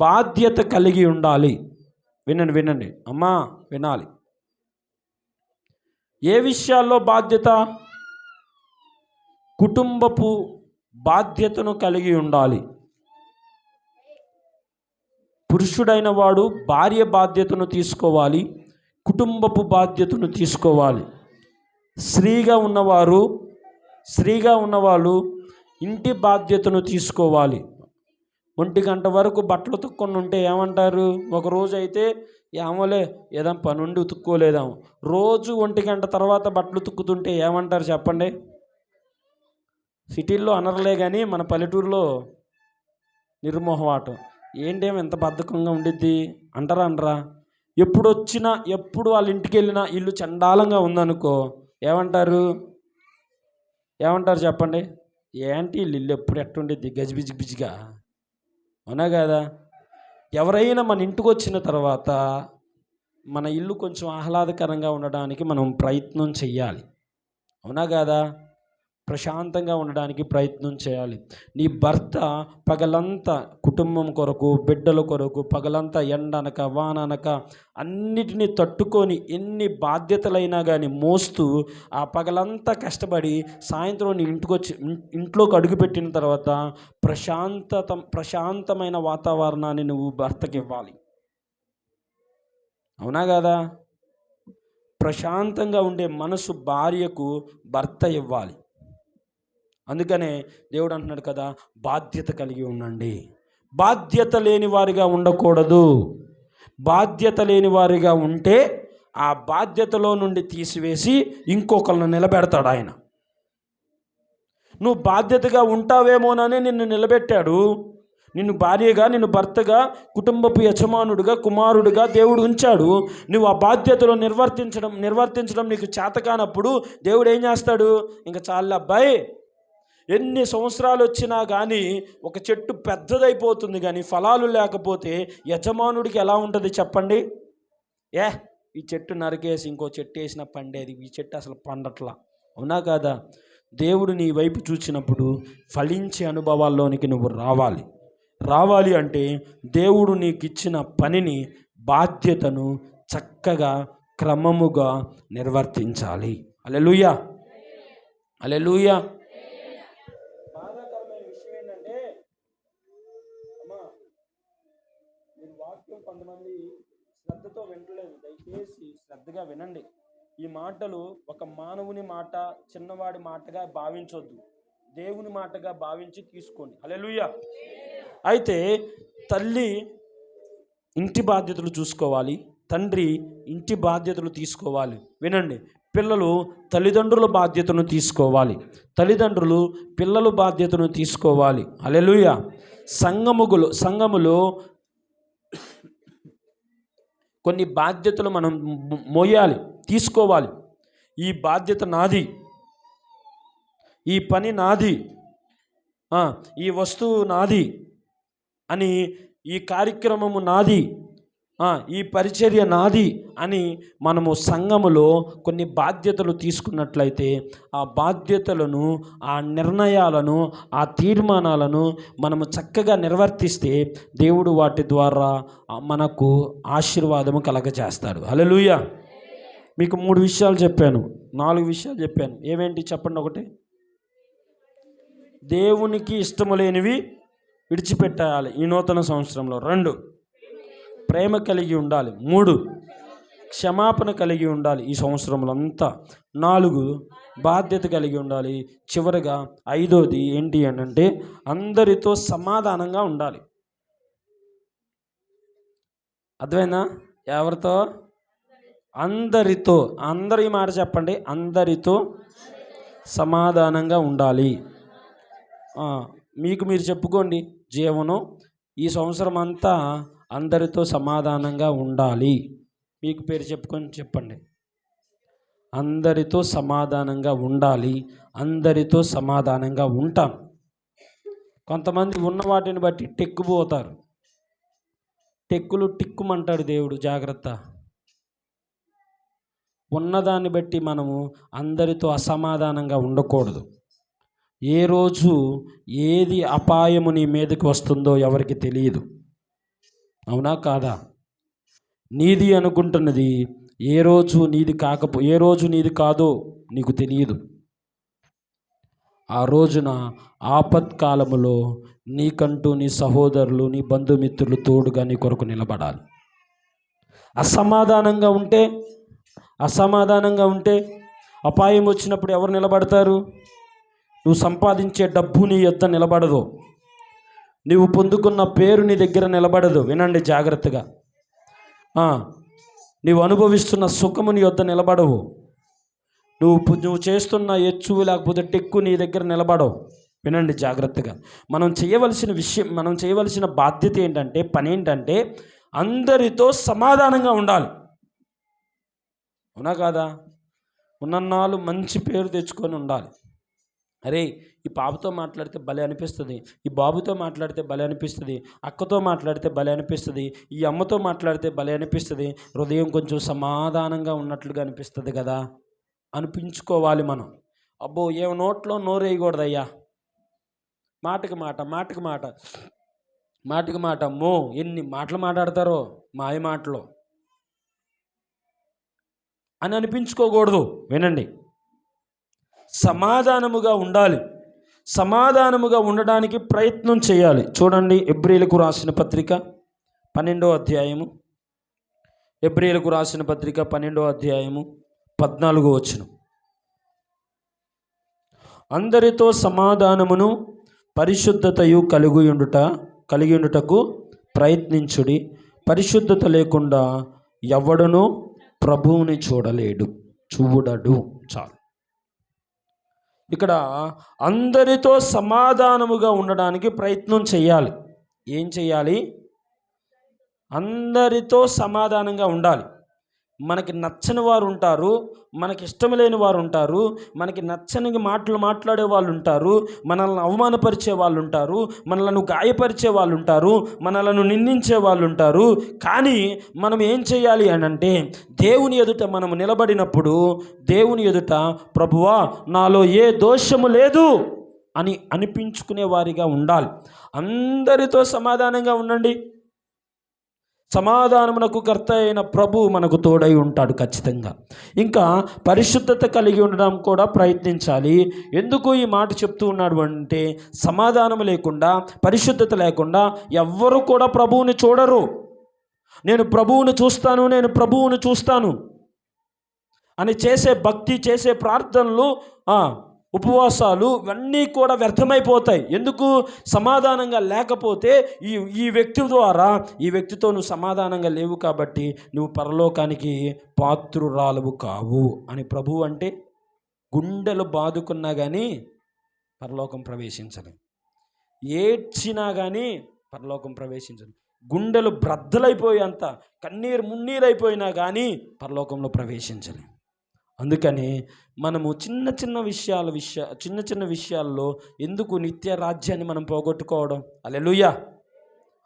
బాధ్యత కలిగి ఉండాలి. వినండి వినండి అమ్మా, వినాలి. ఏ విషయాల్లో బాధ్యత? కుటుంబపు బాధ్యతను కలిగి ఉండాలి. పురుషుడైన వాడు భార్య బాధ్యతను తీసుకోవాలి, కుటుంబపు బాధ్యతను తీసుకోవాలి. స్త్రీగా ఉన్నవాళ్ళు ఇంటి బాధ్యతను తీసుకోవాలి. 1 గంట వరకు బట్టలు ఉతుక్కొని ఉంటే ఏమంటారు? ఒకరోజు అయితే ఏమోలే ఏదో పని ఉండి ఉతుక్కోలేదాము. రోజు 1 గంట తర్వాత బట్టలు ఉతుక్కుతుంటే ఏమంటారు చెప్పండి? సిటీల్లో అనర్లే కానీ మన పల్లెటూరులో నిర్మోహమాటం. ఏంటేమో ఎంత బద్ధకంగా ఉండిద్ది అంటారా అనరా? ఎప్పుడు వాళ్ళ ఇంటికి వెళ్ళినా ఇల్లు చండాలంగా ఉందనుకో ఏమంటారు చెప్పండి? ఏంటి ఇల్లు ఎప్పుడు ఎట్టుండిద్ది గజిబిజిగా, అవునా కదా? ఎవరైనా మన ఇంటికి వచ్చిన తర్వాత మన ఇల్లు కొంచెం ఆహ్లాదకరంగా ఉండడానికి మనం ప్రయత్నం చెయ్యాలి, అవునా కదా? ప్రశాంతంగా ఉండడానికి ప్రయత్నం చేయాలి. నీ భర్త పగలంతా కుటుంబం కొరకు, బిడ్డల కొరకు పగలంతా ఎండనక వాననక అన్నిటినీ తట్టుకొని ఎన్ని బాధ్యతలైనా కానీ మోస్తూ ఆ పగలంతా కష్టపడి సాయంత్రం నీ ఇంట్లోకి అడుగుపెట్టిన తర్వాత ప్రశాంతమైన వాతావరణాన్ని నువ్వు భర్తకి ఇవ్వాలి, అవునా కదా? ప్రశాంతంగా ఉండే మనసు భార్యకు భర్త ఇవ్వాలి. అందుకనే దేవుడు అంటున్నాడు కదా, బాధ్యత కలిగి ఉండండి. బాధ్యత లేని వారిగా ఉండకూడదు. బాధ్యత లేని వారిగా ఉంటే ఆ బాధ్యతలో నుండి తీసివేసి ఇంకొకరిని నిలబెడతాడు ఆయన. నువ్వు బాధ్యతగా ఉంటావేమోనని నిన్ను నిలబెట్టాడు. నిన్ను భార్యగా, నిన్ను భర్తగా, కుటుంబపు యజమానుడిగా, కుమారుడిగా దేవుడు ఉంచాడు. నువ్వు ఆ బాధ్యతలో నిర్వర్తించడం నీకు చేతకానప్పుడు దేవుడు ఏం చేస్తాడు? ఇంకా చాలు అబ్బాయి, ఎన్ని సంవత్సరాలు వచ్చినా కానీ ఒక చెట్టు పెద్దదైపోతుంది కానీ ఫలాలు లేకపోతే యజమానుడికి ఎలా ఉంటుంది చెప్పండి? ఈ చెట్టు నరికేసి ఇంకో చెట్టు వేసిన పండేది, ఈ చెట్టు అసలు పండట్లా, అవునా కాదా? దేవుడు నీ వైపు చూసినప్పుడు ఫలించే అనుభవాల్లోనికి నువ్వు రావాలి అంటే దేవుడు నీకు ఇచ్చిన పనిని, బాధ్యతను చక్కగా క్రమముగా నిర్వర్తించాలి. హల్లెలూయా, హల్లెలూయా. బాధాకరమైన విషయం ఏంటంటే అమ్మా, మీరు వాక్యం కొంతమంది శ్రద్ధతో వినలేదు. దయచేసి శ్రద్ధగా వినండి. ఈ మాటలు ఒక మానవుని మాట, చిన్నవాడి మాటగా భావించొద్దు, దేవుని మాటగా భావించి తీసుకోండి. హల్లెలూయా. అయితే తల్లి ఇంటి బాధ్యతలు చూసుకోవాలి, తండ్రి ఇంటి బాధ్యతలు తీసుకోవాలి. వినండి, పిల్లలు తల్లిదండ్రుల బాధ్యతను తీసుకోవాలి, తల్లిదండ్రులు పిల్లల బాధ్యతను తీసుకోవాలి. హల్లెలూయా. సంఘములో కొన్ని బాధ్యతలు మనం మోయాలి, తీసుకోవాలి. ఈ బాధ్యత నాది, ఈ పని నాది, ఈ వస్తువు నాది అని, ఈ కార్యక్రమము నాది, ఈ పరిచర్య నాది అని మనము సంఘములో కొన్ని బాధ్యతలు తీసుకున్నట్లయితే ఆ బాధ్యతలను, ఆ నిర్ణయాలను, ఆ తీర్మానాలను మనము చక్కగా నిర్వర్తిస్తే దేవుడు వాటి ద్వారా మనకు ఆశీర్వాదము కలగజేస్తాడు. హల్లెలూయా. మీకు 3 విషయాలు చెప్పాను, 4 విషయాలు చెప్పాను. ఏమేంటి చెప్పండి? 1, దేవునికి ఇష్టము లేనివి విడిచిపెట్టాలి ఈ నూతన సంవత్సరంలో. 2, ప్రేమ కలిగి ఉండాలి. 3, క్షమాపణ కలిగి ఉండాలి. ఈ సంవత్సరంలో అంతా 4 బాధ్యత కలిగి ఉండాలి. చివరిగా 5వది ఏంటి అని అంటే అందరితో సమాధానంగా ఉండాలి. అర్థమైందా? ఎవరితో? అందరితో. అందరు ఈ మాట చెప్పండి, అందరితో సమాధానంగా ఉండాలి. మీకు మీరు చెప్పుకోండి, జీవనం ఈ సంవత్సరం అంతా అందరితో సమాధానంగా ఉండాలి. మీకు పేరు చెప్పుకొని చెప్పండి, అందరితో సమాధానంగా ఉండాలి, అందరితో సమాధానంగా ఉంటాం. కొంతమంది ఉన్న వాటిని బట్టి టెక్కుపోతారు. టెక్కులు టిక్కుమంటాడు దేవుడు, జాగ్రత్త. ఉన్నదాన్ని బట్టి మనము అందరితో అసమాధానంగా ఉండకూడదు. ఏ రోజు ఏది అపాయము నీ మీదకి వస్తుందో ఎవరికి తెలియదు. అవునా కాదా? నీది అనుకుంటున్నది ఏ రోజు నీది కాదో నీకు తెలియదు. ఆ రోజున ఆపత్కాలములో నీకంటూ నీ సహోదరులు, నీ బంధుమిత్రులు తోడుగా నీ కొరకు నిలబడాలి. అసమాధానంగా ఉంటే అపాయం వచ్చినప్పుడు ఎవరు నిలబడతారు? నువ్వు సంపాదించే డబ్బు నీ యొద్ద నిలబడదు. నువ్వు పొందుకున్న పేరు నీ దగ్గర నిలబడదు. వినండి జాగ్రత్తగా. నీవు అనుభవిస్తున్న సుఖము నీ యొద్ద నిలబడవు. నువ్వు చేస్తున్న ఎచ్చు లేకపోతే టెక్కు నీ దగ్గర నిలబడవు. వినండి జాగ్రత్తగా. మనం చేయవలసిన బాధ్యత ఏంటంటే, పని ఏంటంటే అందరితో సమాధానంగా ఉండాలి. అవునా కాదా? ఉన్నన్నాళ్ళు మంచి పేరు తెచ్చుకొని ఉండాలి. అరే, ఈ పాపతో మాట్లాడితే భలే అనిపిస్తుంది, ఈ బాబుతో మాట్లాడితే భలే అనిపిస్తుంది, అక్కతో మాట్లాడితే భలే అనిపిస్తుంది, ఈ అమ్మతో మాట్లాడితే భలే అనిపిస్తుంది, హృదయం కొంచెం సమాధానంగా ఉన్నట్లుగా అనిపిస్తుంది కదా అనిపించుకోవాలి మనం. అబ్బో, ఏం నోట్లో నోరేయకూడదయ్యా. మాటకి మాట అమ్మో ఎన్ని మాటలు మాట్లాడతారో, మాయ మాటలు అని అనిపించుకోకూడదు. వినండి, సమాధానముగా ఉండాలి. సమాధానముగా ఉండడానికి ప్రయత్నం చేయాలి. చూడండి, ఎబ్రీయులకు రాసిన పత్రిక 12వ అధ్యాయము, ఎబ్రీయులకు రాసిన పత్రిక 12వ అధ్యాయము 14వ వచనం. అందరితో సమాధానమును పరిశుద్ధతయు కలిగి ఉండుటకు ప్రయత్నించుడి. పరిశుద్ధత లేకుండా ఎవడునూ ప్రభువుని చూడడు. చాలు. ఇక్కడ అందరితో సమాధానముగా ఉండడానికి ప్రయత్నం చేయాలి. ఏం చేయాలి? అందరితో సమాధానంగా ఉండాలి. మనకి నచ్చని వారు ఉంటారు, మనకి ఇష్టం లేని వారు ఉంటారు, మనకి నచ్చని మాటలు మాట్లాడే వాళ్ళు ఉంటారు, మనల్ని అవమానపరిచే వాళ్ళు ఉంటారు, మనలను గాయపరిచే వాళ్ళు ఉంటారు, మనలను నిందించే వాళ్ళు ఉంటారు. కానీ మనం ఏం చేయాలి అని అంటే, దేవుని ఎదుట మనము నిలబడినప్పుడు దేవుని ఎదుట ప్రభువా నాలో ఏ దోషము లేదు అని అనిపించుకునే వారిగా ఉండాలి. అందరితో సమాధానంగా ఉండండి. సమాధానమునకు కర్త అయిన ప్రభు మనకు తోడై ఉంటాడు ఖచ్చితంగా. ఇంకా పరిశుద్ధత కలిగి ఉండడం కూడా ప్రయత్నించాలి. ఎందుకు ఈ మాట చెప్తూ ఉన్నాడు అంటే, సమాధానం లేకుండా, పరిశుద్ధత లేకుండా ఎవ్వరూ కూడా ప్రభువుని చూడరు. నేను ప్రభువుని చూస్తాను అని చేసే భక్తి, చేసే ప్రార్థనలు, ఉపవాసాలు ఇవన్నీ కూడా వ్యర్థమైపోతాయి. ఎందుకు? సమాధానంగా లేకపోతే ఈ వ్యక్తి ద్వారా, ఈ వ్యక్తితో నువ్వు సమాధానంగా లేవు కాబట్టి నువ్వు పరలోకానికి పాత్రురాలవు కావు అని ప్రభువు అంటే, గుండెలు బాదుకున్నా కానీ పరలోకం ప్రవేశించలేం, ఏడ్చినా కానీ పరలోకం ప్రవేశించలేం, గుండెలు బ్రద్దలైపోయి అంత కన్నీరు మున్నీరైపోయినా కానీ పరలోకంలో ప్రవేశించలేం. అందుకని మనము చిన్న చిన్న విషయాల్లో ఎందుకు నిత్య రాజ్యాన్ని మనం పోగొట్టుకోవడం? హల్లెలూయా,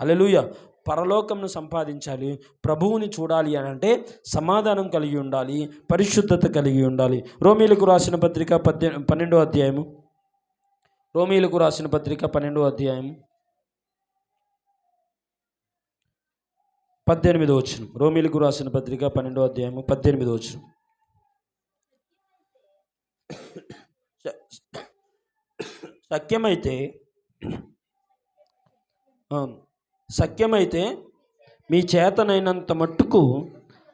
హల్లెలూయా. పరలోకంను సంపాదించాలి, ప్రభువుని చూడాలి అని అంటే సమాధానం కలిగి ఉండాలి, పరిశుద్ధత కలిగి ఉండాలి. రోమీయులకు రాసిన పత్రిక 12వ అధ్యాయము, రోమీయులకు రాసిన పత్రిక 12వ అధ్యాయము 18వ వచనం. రోమీయులకు రాసిన పత్రిక 12వ అధ్యాయము 18వ వచనం. సఖ్యమైతే మీ చేతనైనంత మట్టుకు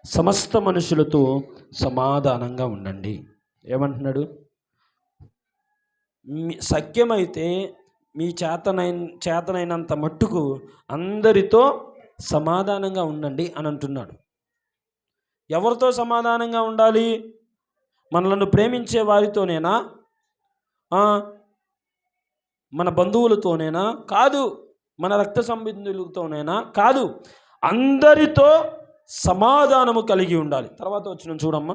సమస్త మనుషులతో సమాధానంగా ఉండండి. ఏమంటున్నాడు? సఖ్యమైతే మీ చేతనైనంత మట్టుకు అందరితో సమాధానంగా ఉండండి అని అంటున్నాడు. ఎవరితో సమాధానంగా ఉండాలి? మనలను ప్రేమించే వారితోనేనా? మన బంధువులతోనేనా? కాదు. మన రక్త సంబంధులతోనేనా? కాదు. అందరితో సమాధానము కలిగి ఉండాలి. తర్వాత వచ్చిన చూడమ్మా.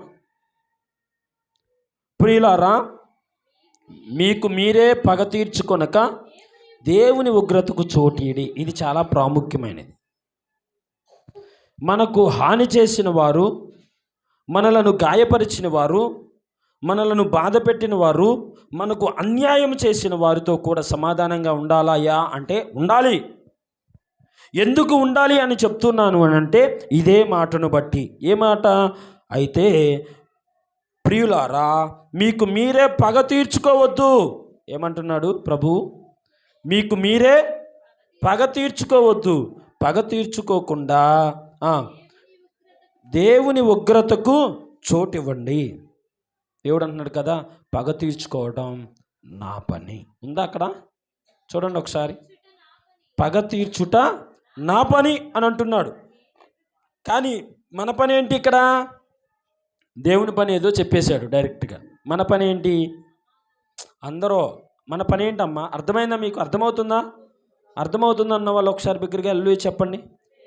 ప్రియులారా, మీకు మీరే పగ తీర్చుకొనక దేవుని ఉగ్రతకు చోటీడి. ఇది చాలా ప్రాముఖ్యమైనది. మనకు హాని చేసిన వారు, మనలను గాయపరిచిన వారు, మనలను బాధ పెట్టిన వారు, మనకు అన్యాయం చేసిన వారితో కూడా సమాధానంగా ఉండాలయా అంటే ఉండాలి. ఎందుకు ఉండాలి అని చెప్తున్నాను అని అంటే ఇదే మాటను బట్టి. ఏ మాట? అయితే ప్రియులారా, మీకు మీరే పగ తీర్చుకోవద్దు. ఏమంటున్నాడు ప్రభు? మీకు మీరే పగ తీర్చుకోవద్దు. పగ తీర్చుకోకుండా దేవుని ఉగ్రతకు చోటు ఇవ్వండి. దేవుడు అంటున్నాడు కదా, పగ తీర్చుకోవడం నా పని. ఉందా అక్కడ? చూడండి ఒకసారి. పగ తీర్చుట నా పని అని అంటున్నాడు. కానీ మన పని ఏంటి ఇక్కడ? దేవుని పని ఏదో చెప్పేశాడు డైరెక్ట్గా. మన పని ఏంటి? అందరూ మన పని ఏంటమ్మా? అర్థమైందా? మీకు అర్థమవుతుందా? అర్థమవుతుందా అన్న వాళ్ళు ఒకసారి బిగ్గరగా హల్లెలూయా చెప్పండి.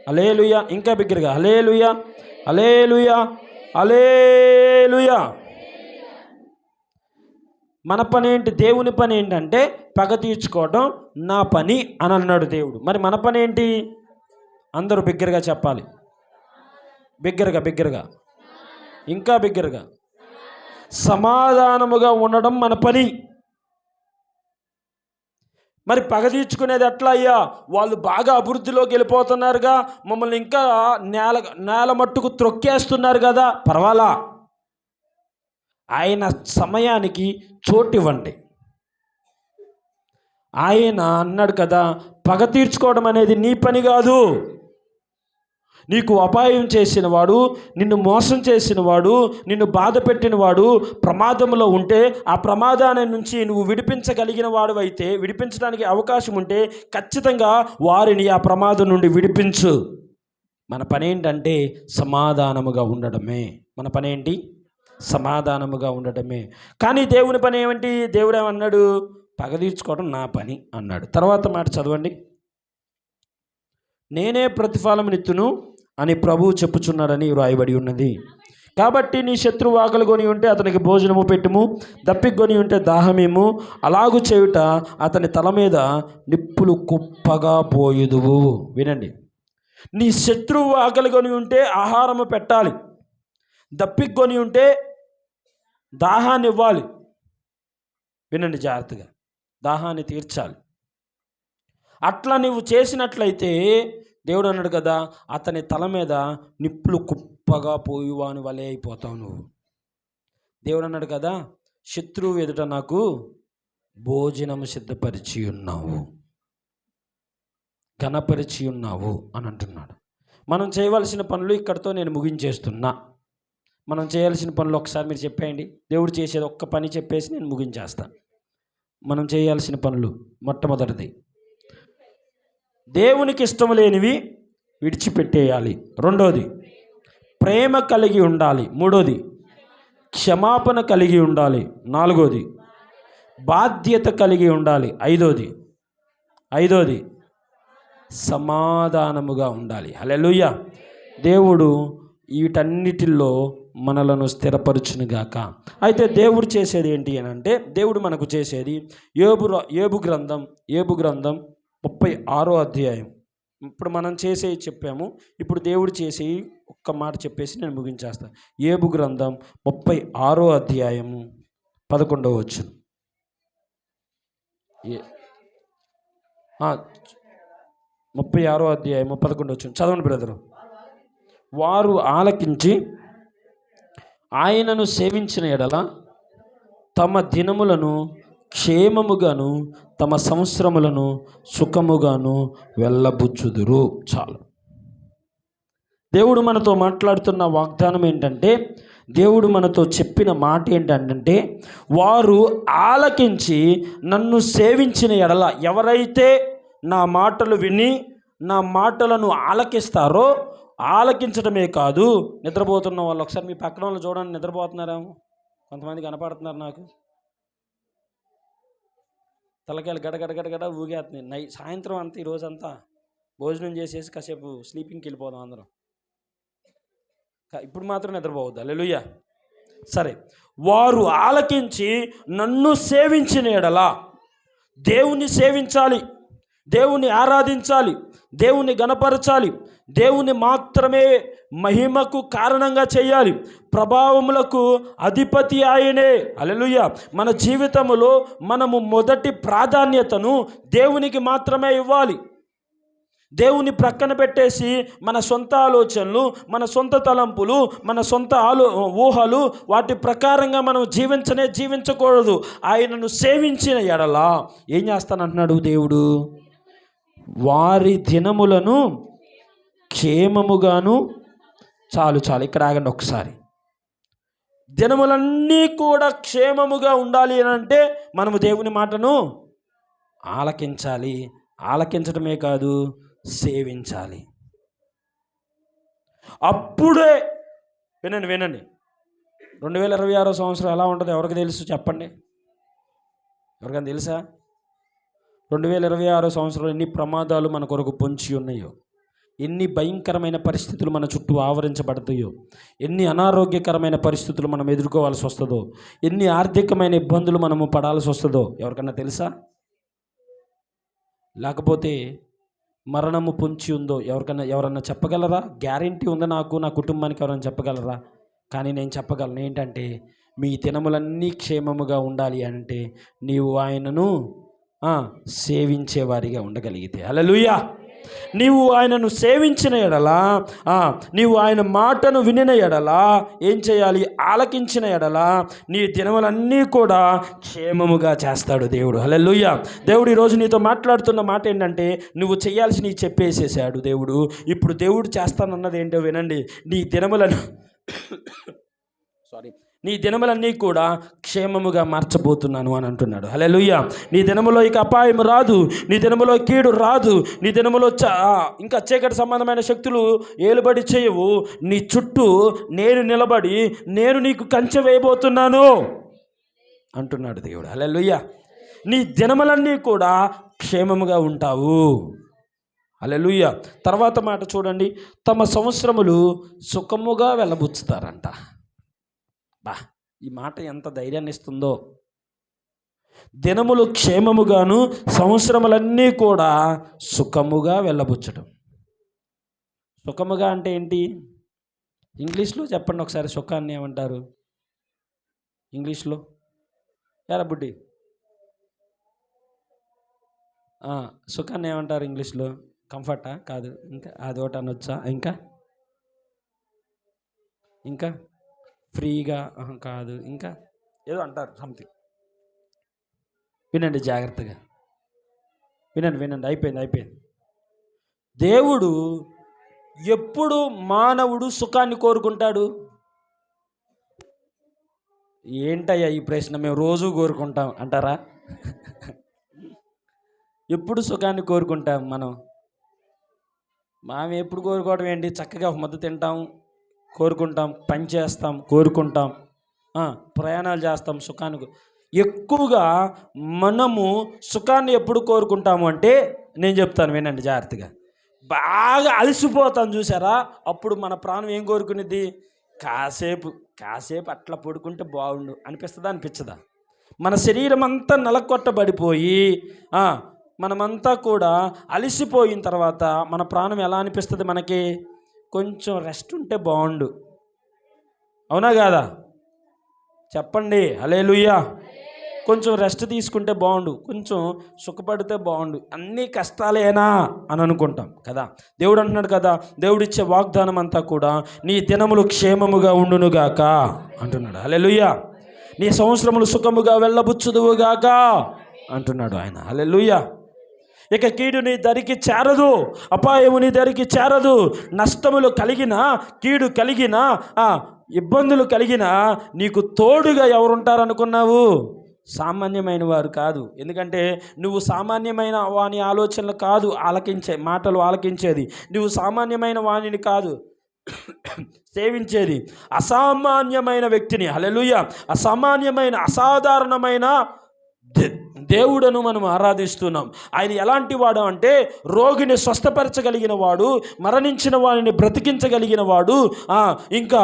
హల్లెలూయా. ఇంకా బిగ్గరగా హల్లెలూయా, హల్లెలూయా, హల్లెలూయా. మన పని ఏంటి? దేవుని పని ఏంటంటే పగ తీర్చుకోవడం నా పని అని అన్నాడు దేవుడు. మరి మన పని ఏంటి? అందరూ బిగ్గరగా చెప్పాలి. బిగ్గరగా, ఇంకా బిగ్గరగా. సమాధానముగా ఉండడం మన పని. మరి పగ తీర్చుకునేది ఎట్లా అయ్యా? వాళ్ళు బాగా అభివృద్ధిలోకి వెళ్ళిపోతున్నారుగా, మమ్మల్ని ఇంకా నేల మట్టుకు త్రొక్కేస్తున్నారు కదా, పర్వాలా. ఆయన సమయానికి చోటు ఇవ్వండి. ఆయన అన్నాడు కదా, పగ తీర్చుకోవడం అనేది నీ పని కాదు. నీకు అపాయం చేసినవాడు, నిన్ను మోసం చేసినవాడు, నిన్ను బాధ పెట్టినవాడు ప్రమాదంలో ఉంటే ఆ ప్రమాదాన్ని నుంచి నువ్వు విడిపించగలిగిన వాడు అయితే, విడిపించడానికి అవకాశం ఉంటే ఖచ్చితంగా వారిని ఆ ప్రమాదం నుండి విడిపించు. మన పని ఏంటంటే సమాధానముగా ఉండడమే. మన పని ఏంటి? సమాధానముగా ఉండడమే. కానీ దేవుని పని ఏమిటి? దేవుడు ఏమన్నాడు? పగ తీర్చుకోవడం నా పని అన్నాడు. తర్వాత మాట చదవండి. నేనే ప్రతిఫలమునిత్తును అని ప్రభువు చెప్పుచున్నాడని వ్రాయబడి ఉన్నది. కాబట్టి నీ శత్రువు ఆకలి కొని ఉంటే అతనికి భోజనము పెట్టుము, దప్పికొని ఉంటే దాహమేము. అలాగు చేయుట అతని తల మీద నిప్పులు కుప్పగా పోయుదువు. వినండి, నీ శత్రువు ఆకలి కొని ఉంటే ఆహారము పెట్టాలి, దప్పికొని ఉంటే దాహాన్ని ఇవ్వాలి. వినండి జాగ్రత్తగా, దాహాన్ని తీర్చాలి. అట్లా నువ్వు చేసినట్లయితే దేవుడు అన్నాడు కదా, అతని తల మీద నిప్పులు కుప్పగా పోయివాని వలె అయిపోతావు నువ్వు. దేవుడు అన్నాడు కదా, శత్రువు ఎదుట నాకు భోజనము సిద్ధపరిచి ఉన్నావు, ఘనపరిచి ఉన్నావు అని అంటున్నాడు. మనం చేయవలసిన పనులు ఇక్కడితో నేను ముగించేస్తున్నా. మనం చేయాల్సిన పనులు ఒకసారి మీరు చెప్పేయండి. దేవుడు చేసేది ఒక్క పని చెప్పేసి నేను ముగించేస్తాను. మనం చేయాల్సిన పనులు, మొట్టమొదటిది దేవునికి ఇష్టం లేనివి విడిచిపెట్టేయాలి. రెండోది ప్రేమ కలిగి ఉండాలి. మూడోది క్షమాపణ కలిగి ఉండాలి. నాలుగోది బాధ్యత కలిగి ఉండాలి. ఐదోది సమాధానముగా ఉండాలి. హల్లెలూయా. దేవుడు వీటన్నిటిల్లో మనలను స్థిరపరచునుగాక. అయితే దేవుడు చేసేది ఏంటి అని అంటే, దేవుడు మనకు చేసేది ఏబు గ్రంథం 36వ అధ్యాయం. ఇప్పుడు మనం చేసేవి చెప్పాము. ఇప్పుడు దేవుడు చేసేవి ఒక్క మాట చెప్పేసి నేను ముగించేస్తాను. ఏబు గ్రంథం 36వ అధ్యాయము 11వ వచనం. 36వ అధ్యాయము 11వ వచనం చదవండి బ్రదరు. వారు ఆలకించి ఆయనను సేవించిన ఎడల తమ దినములను క్షేమముగాను తమ సంవత్సరములను సుఖముగాను వెళ్ళబుచ్చుదురు. చాలు. దేవుడు మనతో మాట్లాడుతున్న వాగ్దానం ఏంటంటే, దేవుడు మనతో చెప్పిన మాట ఏంటంటే, వారు ఆలకించి నన్ను సేవించిన ఎడల, ఎవరైతే నా మాటలు విని నా మాటలను ఆలకిస్తారో, ఆలకించడమే కాదు, నిద్రపోతున్న వాళ్ళు ఒకసారి మీ పక్కన వాళ్ళు చూడండి, నిద్రపోతున్నారేమో, కొంతమంది కనపడుతున్నారు నాకు, తలకాయలు గడగడగడగడ ఊగేస్తున్నాయి. సాయంత్రం అంతా ఈరోజంతా భోజనం చేసేసి కాసేపు స్లీపింగ్కి వెళ్ళిపోదాం అందరం. ఇప్పుడు మాత్రం నిద్రపోవద్దు. హల్లెలూయా. సరే, వారు ఆలకించి నన్ను సేవించిన ఎడల, దేవుణ్ణి సేవించాలి, దేవుణ్ణి ఆరాధించాలి, దేవుణ్ణి గణపరచాలి, దేవుని మాత్రమే మహిమకు కారణంగా చేయాలి, ప్రభావములకు అధిపతి ఆయనే. హల్లెలూయా. మన జీవితంలో మనము మొదటి ప్రాధాన్యతను దేవునికి మాత్రమే ఇవ్వాలి. దేవుని ప్రక్కన పెట్టేసి మన సొంత ఆలోచనలు, మన సొంత తలంపులు, మన సొంత ఊహలు, వాటి ప్రకారంగా మనం జీవించకూడదు. ఆయనను సేవించిన ఎడల ఏం చేస్తానంటున్నాడు దేవుడు? వారి దినములను క్షేమముగాను, చాలు ఇక్కడ ఆగండి ఒకసారి. దినములన్నీ కూడా క్షేమముగా ఉండాలి అని అంటే మనము దేవుని మాటను ఆలకించాలి. ఆలకించడమే కాదు, సేవించాలి. అప్పుడే వినండి 2026 సంవత్సరం ఎలా ఉంటుందో ఎవరికి తెలుసు చెప్పండి? ఎవరికైనా తెలుసా? 2026 సంవత్సరంలో ఎన్ని ప్రమాదాలు మన కొరకు పొంచి ఉన్నాయో, ఎన్ని భయంకరమైన పరిస్థితులు మన చుట్టూ ఆవరించబడతాయో, ఎన్ని అనారోగ్యకరమైన పరిస్థితులు మనం ఎదుర్కోవాల్సి వస్తుందో, ఎన్ని ఆర్థికమైన ఇబ్బందులు మనము పడాల్సి వస్తుందో ఎవరికన్నా తెలుసా? లేకపోతే మరణము పొంచి ఉందో ఎవరన్నా చెప్పగలరా? గ్యారెంటీ ఉందా నాకు, నా కుటుంబానికి ఎవరైనా చెప్పగలరా? కానీ నేను చెప్పగలను ఏంటంటే, మీ దినములన్నీ క్షేమముగా ఉండాలి అంటే నీవు ఆయనను సేవించేవారిగా ఉండగలిగితే. హల్లెలూయా. నీవు ఆయనను సేవించిన ఎడల, నీవు ఆయన మాటను వినిన ఎడల ఏం చేయాలి? ఆలకించిన ఎడల నీ దినములన్నీ కూడా క్షేమముగా చేస్తాడు దేవుడు. హల్లెలూయా. దేవుడు ఈరోజు నీతో మాట్లాడుతున్న మాట ఏంటంటే, నువ్వు చేయాల్సి చెప్పేసేసాడు దేవుడు. ఇప్పుడు దేవుడు చేస్తానన్నది ఏంటో వినండి. నీ దినములన్నీ కూడా క్షేమముగా మార్చబోతున్నాను అని అంటున్నాడు. హల్లెలూయా. నీ దినములో ఇక అపాయం రాదు, నీ దినములో కీడు రాదు, నీ దినములో ఇంకా చీకటి సంబంధమైన శక్తులు ఏలుబడి చేయవు. నీ చుట్టూ నేను నిలబడి నేను నీకు కంచె వేయబోతున్నాను అంటున్నాడు దేవుడు. హల్లెలూయా. నీ దినములన్నీ కూడా క్షేమముగా ఉంటావు. హల్లెలూయా. తర్వాత మాట చూడండి, తమ సంవత్సరములు సుఖముగా వెళ్ళబుచ్చుతారంట. ఈ మాట ఎంత ధైర్యాన్ని ఇస్తుందో. దినములు క్షేమముగాను, సంవత్సరములన్నీ కూడా సుఖముగా వెళ్ళబుచ్చడం. సుఖముగా అంటే ఏంటి? ఇంగ్లీష్లో చెప్పండి ఒకసారి, సుఖాన్ని ఏమంటారు ఇంగ్లీష్లో? యారా బుడ్డి, సుఖాన్ని ఏమంటారు ఇంగ్లీష్లో? కంఫర్టా? కాదు, ఇంకా అది ఒకటి అనొచ్చా? ఇంకా ఫ్రీగా? కాదు, ఇంకా ఏదో అంటారు సంథింగ్. వినండి జాగ్రత్తగా, వినండి. అయిపోయింది. దేవుడు ఎప్పుడు మానవుడు సుఖాన్ని కోరుకుంటాడు? ఏంటయ్యా ఈ ప్రశ్న, మేము రోజు కోరుకుంటాం అంటారా? ఎప్పుడు సుఖాన్ని కోరుకుంటాం మనం ఎప్పుడు కోరుకోవడం ఏంటి? చక్కగా ఒక ముద్ద తింటాం, కోరుకుంటాం, పని చేస్తాం, కోరుకుంటాం, ప్రయాణాలు చేస్తాం సుఖానికి. ఎక్కువగా మనము సుఖాన్ని ఎప్పుడు కోరుకుంటాము అంటే, నేను చెప్తాను వినండి జాగ్రత్తగా. బాగా అలసిపోతాను చూసారా, అప్పుడు మన ప్రాణం ఏం కోరుకునేది? కాసేపు అట్లా పడుకుంటే బాగుండు అనిపిస్తుందా, అనిపించదా? మన శరీరం అంతా నలకొట్టబడిపోయి మనమంతా కూడా అలసిపోయిన తర్వాత మన ప్రాణం ఎలా అనిపిస్తుంది? మనకి కొంచెం రెస్ట్ ఉంటే బాగుండు, అవునా కాదా? చెప్పండి. హల్లెలూయా. కొంచెం రెస్ట్ తీసుకుంటే బాగుండు, కొంచెం సుఖపడితే బాగుండు, అన్నీ కష్టాలేనా అని అనుకుంటాం కదా. దేవుడు అంటున్నాడు కదా, దేవుడిచ్చే వాగ్దానం అంతా కూడా నీ దినములు క్షేమముగా ఉండునుగాక అంటున్నాడు. హల్లెలూయా. నీ సంవత్సరములు సుఖముగా వెళ్ళబుచ్చుదువుగాక అంటున్నాడు ఆయన. హల్లెలూయా. ఇక కీడు నీ దరికి చేరదు, అపాయము నీ దరికి చేరదు. నష్టములు కలిగిన, కీడు కలిగిన, ఇబ్బందులు కలిగిన నీకు తోడుగా ఎవరుంటారనుకున్నావు? సామాన్యమైన వారు కాదు. ఎందుకంటే నువ్వు సామాన్యమైన వాని ఆలోచనలు కాదు మాటలు ఆలకించేది. నువ్వు సామాన్యమైన వాణిని కాదు సేవించేది, అసామాన్యమైన వ్యక్తిని. హల్లెలూయా. అసామాన్యమైన, అసాధారణమైన దేవుడను మనం ఆరాధిస్తున్నాం. ఆయన ఎలాంటి వాడు అంటే రోగిని స్వస్థపరచగలిగిన వాడు, మరణించిన వాడిని బ్రతికించగలిగిన వాడు, ఇంకా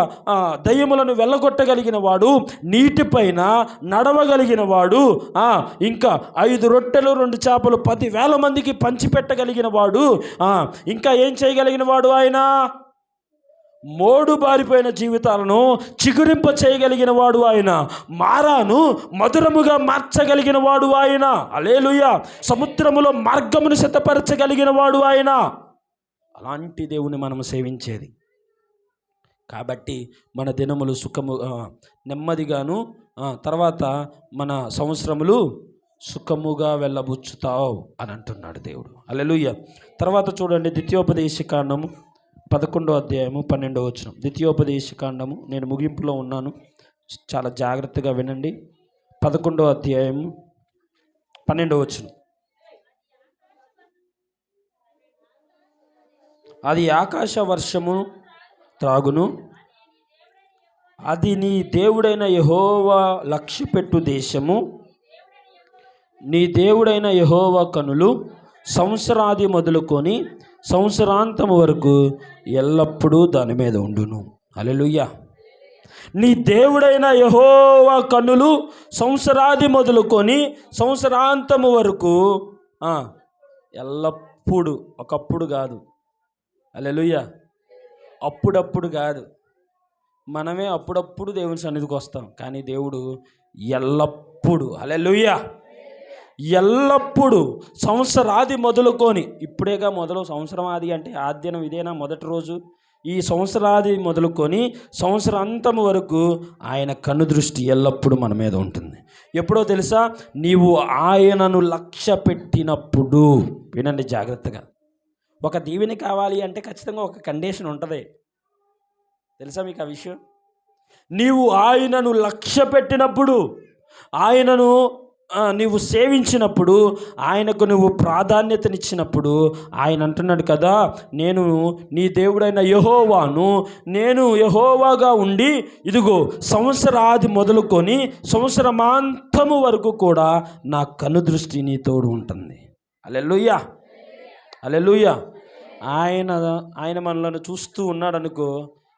దయ్యములను వెళ్ళగొట్టగలిగిన వాడు, నీటిపైన నడవగలిగిన వాడు, ఇంకా 5 రొట్టెలు 2 చేపలు 10,000 మందికి పంచిపెట్టగలిగిన వాడు, ఇంకా ఏం చేయగలిగిన వాడు? ఆయన మోడు బారిపోయిన జీవితాలను చిగురింప చేయగలిగిన వాడు. ఆయన మారాను మధురముగా మార్చగలిగిన వాడు. ఆయన హల్లెలూయా. సముద్రములో మార్గమును సిద్ధపరచగలిగిన వాడు ఆయన. అలాంటి దేవుని మనం సేవించేది. కాబట్టి మన దినములు నెమ్మదిగాను, తర్వాత మన సంవత్సరములు సుఖముగా వెళ్ళబుచ్చుతావు అని అంటున్నాడు దేవుడు. హల్లెలూయా. తర్వాత చూడండి, ద్వితీయోపదేశకాండము 11వ అధ్యాయము 12వ వచనం. ద్వితీయోపదేశకాండము, నేను ముగింపులో ఉన్నాను, చాలా జాగ్రత్తగా వినండి. 11వ అధ్యాయము 12వ వచనం. అది ఆకాశ వర్షము త్రాగును, అది నీ దేవుడైన యెహోవా లక్ష్యపెట్టు దేశము, నీ దేవుడైన యెహోవా కనులు సంవత్సరాది మొదలుకొని సంవత్సరాంతము వరకు ఎల్లప్పుడూ దాని మీద ఉండును. హల్లెలూయా. నీ దేవుడైన యెహోవా కన్నులు సంవత్సరాది మొదలుకొని సంవత్సరాంతము వరకు, ఎల్లప్పుడూ, ఒకప్పుడు కాదు. హల్లెలూయా. అప్పుడప్పుడు కాదు. మనమే అప్పుడప్పుడు దేవుని సన్నిధికి వస్తాం, కానీ దేవుడు ఎల్లప్పుడూ, హల్లెలూయా, ఎల్లప్పుడూ సంవత్సరాది మొదలుకొని, ఇప్పుడేగా మొదలు సంవత్సరం ఆది అంటే ఆద్యనం ఇదేనా మొదటి రోజు? ఈ సంవత్సరాది మొదలుకొని సంవత్సరాంతము వరకు ఆయన కనుదృష్టి ఎల్లప్పుడూ మన మీద ఉంటుంది. ఎప్పుడో తెలుసా? నీవు ఆయనను లక్ష్య పెట్టినప్పుడు. వినండి జాగ్రత్తగా. ఒక దీవెని కావాలి అంటే ఖచ్చితంగా ఒక కండిషన్ ఉంటుంది. తెలుసా మీకు ఆ విషయం? నీవు ఆయనను లక్ష్య పెట్టినప్పుడు, ఆయనను నీవు సేవించినప్పుడు, ఆయనకు నువ్వు ప్రాధాన్యతనిచ్చినప్పుడు, ఆయన అంటున్నాడు కదా, నేను నీ దేవుడైన యెహోవాను, నేను యెహోవాగా ఉండి ఇదిగో సంవత్సరాది మొదలుకొని సంవత్సరమాంతము వరకు కూడా నా కనుదృష్టి నీ తోడు ఉంటుంది. హల్లెలూయా, హల్లెలూయా. ఆయన మనలను చూస్తూ ఉన్నాడు అనుకో,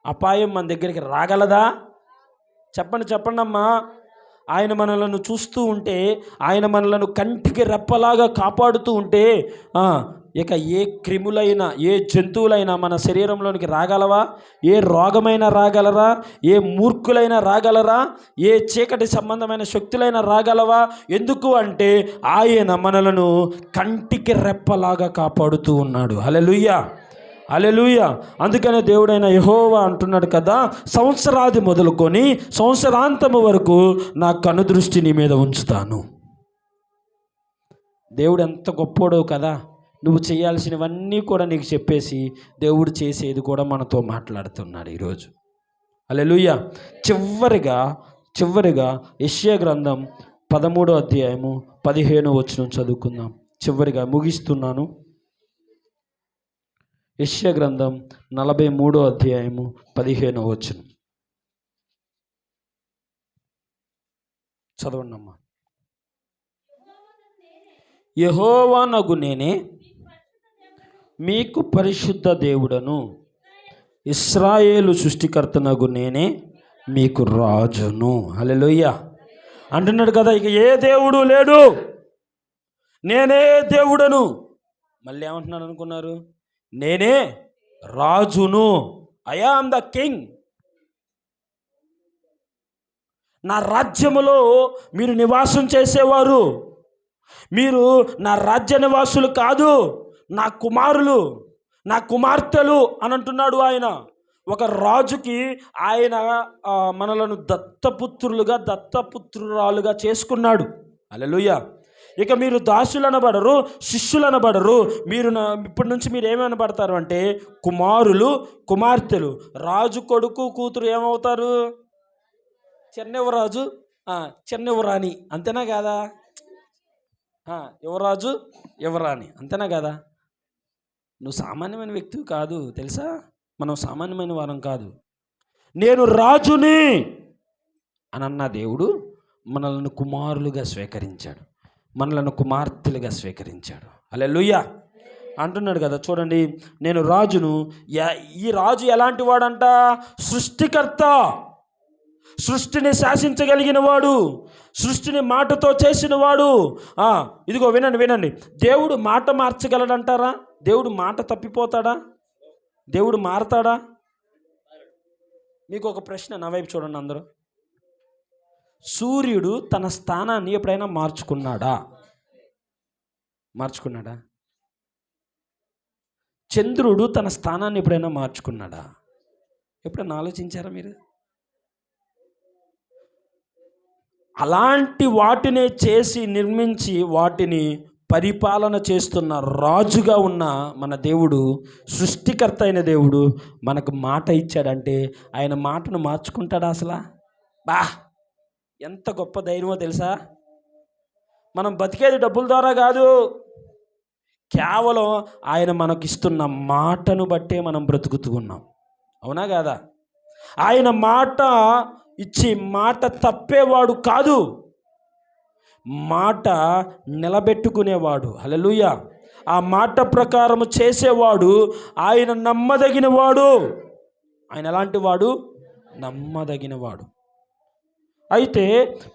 అపాయం మన దగ్గరికి రాగలదా? చెప్పండి అమ్మా. ఆయన మనలను చూస్తూ ఉంటే, ఆయన మనలను కంటికి రెప్పలాగా కాపాడుతూ ఉంటే, ఇక ఏ క్రిములైనా, ఏ జంతువులైనా మన శరీరంలోనికి రాగలవా? ఏ రోగమైనా రాగలరా? ఏ మూర్ఖులైనా రాగలరా? ఏ చీకటి సంబంధమైన శక్తులైనా రాగలవా? ఎందుకు అంటే ఆయన మనలను కంటికి రెప్పలాగా కాపాడుతూ ఉన్నాడు. హల్లెలూయా, హల్లెలూయా. అందుకనే దేవుడైన యెహోవా అంటున్నాడు కదా, సంవత్సరాది మొదలుకొని సంవత్సరాంతము వరకు నా కనుదృష్టి నీ మీద ఉంచుతాను. దేవుడు ఎంత గొప్పోడో కదా. నువ్వు చేయాల్సినవన్నీ కూడా నీకు చెప్పేసి దేవుడు చేసేది కూడా మనతో మాట్లాడుతున్నాడు ఈరోజు. హల్లెలూయా. చివరిగా యెషయా గ్రంథం 13వ అధ్యాయము 15వ వచనం చదువుకుందాం. చివరిగా ముగిస్తున్నాను. యెషయా గ్రంథం 43వ అధ్యాయము 15వ వచనం చదవండి అమ్మా. యెహోవానగు నేనే మీకు పరిశుద్ధ దేవుడను, ఇశ్రాయేలు సృష్టికర్తనగు నేనే మీకు రాజును. హల్లెలూయా అంటున్నాడు కదా. ఇక ఏ దేవుడు లేడు, నేనే దేవుడను. మళ్ళీ ఏమంటున్నాడు అనుకున్నారు? నేనే రాజును. I am the king. నా రాజ్యములో మీరు నివాసం చేసేవారు. మీరు నా రాజ్య నివాసులు కాదు, నా కుమారులు, నా కుమార్తెలు అని అంటున్నాడు ఆయన. ఒక రాజుకి ఆయన మనలను దత్తపుత్రులుగా, దత్తపుత్రురాలుగా చేసుకున్నాడు. హల్లెలూయా. ఇక మీరు దాసులు అనబడరు, శిష్యులు అనబడరు. మీరు ఇప్పటి నుంచి మీరు ఏమనబడతారు అంటే కుమారులు, కుమార్తెలు. రాజు కొడుకు కూతురు ఏమవుతారు? చిన్నయువరాజు, చిన్నయువరాణి. అంతేనా కాదా? యువరాజు, యువరాణి. అంతేనా కదా? నువ్వు సామాన్యమైన వ్యక్తివి కాదు, తెలుసా? మనం సామాన్యమైన వారం కాదు. నేను రాజుని అని అన్న దేవుడు మనల్ని కుమారులుగా స్వీకరించాడు, మనలను కుమార్తెలుగా స్వీకరించాడు. హల్లెలూయా అంటున్నాడు కదా. చూడండి, నేను రాజును. ఈ రాజు ఎలాంటి వాడంట? సృష్టికర్త, సృష్టిని శాసించగలిగిన వాడు, సృష్టిని మాటతో చేసిన వాడు. ఇదిగో వినండి. దేవుడు మాట మార్చగలడంటారా? దేవుడు మాట తప్పిపోతాడా? దేవుడు మారతాడా? మీకు ఒక ప్రశ్న, నా వైపు చూడండి అందరూ. సూర్యుడు తన స్థానాన్ని ఎప్పుడైనా మార్చుకున్నాడా? చంద్రుడు తన స్థానాన్ని ఎప్పుడైనా మార్చుకున్నాడా? ఎప్పుడైనా ఆలోచించారా మీరు? అలాంటి వాటినే చేసి నిర్మించి వాటిని పరిపాలన చేస్తున్న రాజుగా ఉన్న మన దేవుడు, సృష్టికర్త అయిన దేవుడు మనకు మాట ఇచ్చాడంటే ఆయన మాటను మార్చుకుంటాడా అసలు? ఎంత గొప్ప ధైర్యమో తెలుసా? మనం బతికేది డబ్బుల ద్వారా కాదు, కేవలం ఆయన మనకిస్తున్న మాటను బట్టే మనం బ్రతుకుతూ ఉన్నాం. అవునా కాదా? ఆయన మాట ఇచ్చి మాట తప్పేవాడు కాదు, మాట నిలబెట్టుకునేవాడు. హల్లెలూయా. ఆ మాట ప్రకారం చేసేవాడు ఆయన నమ్మదగినవాడు. ఆయన ఎలాంటి వాడు? నమ్మదగినవాడు. అయితే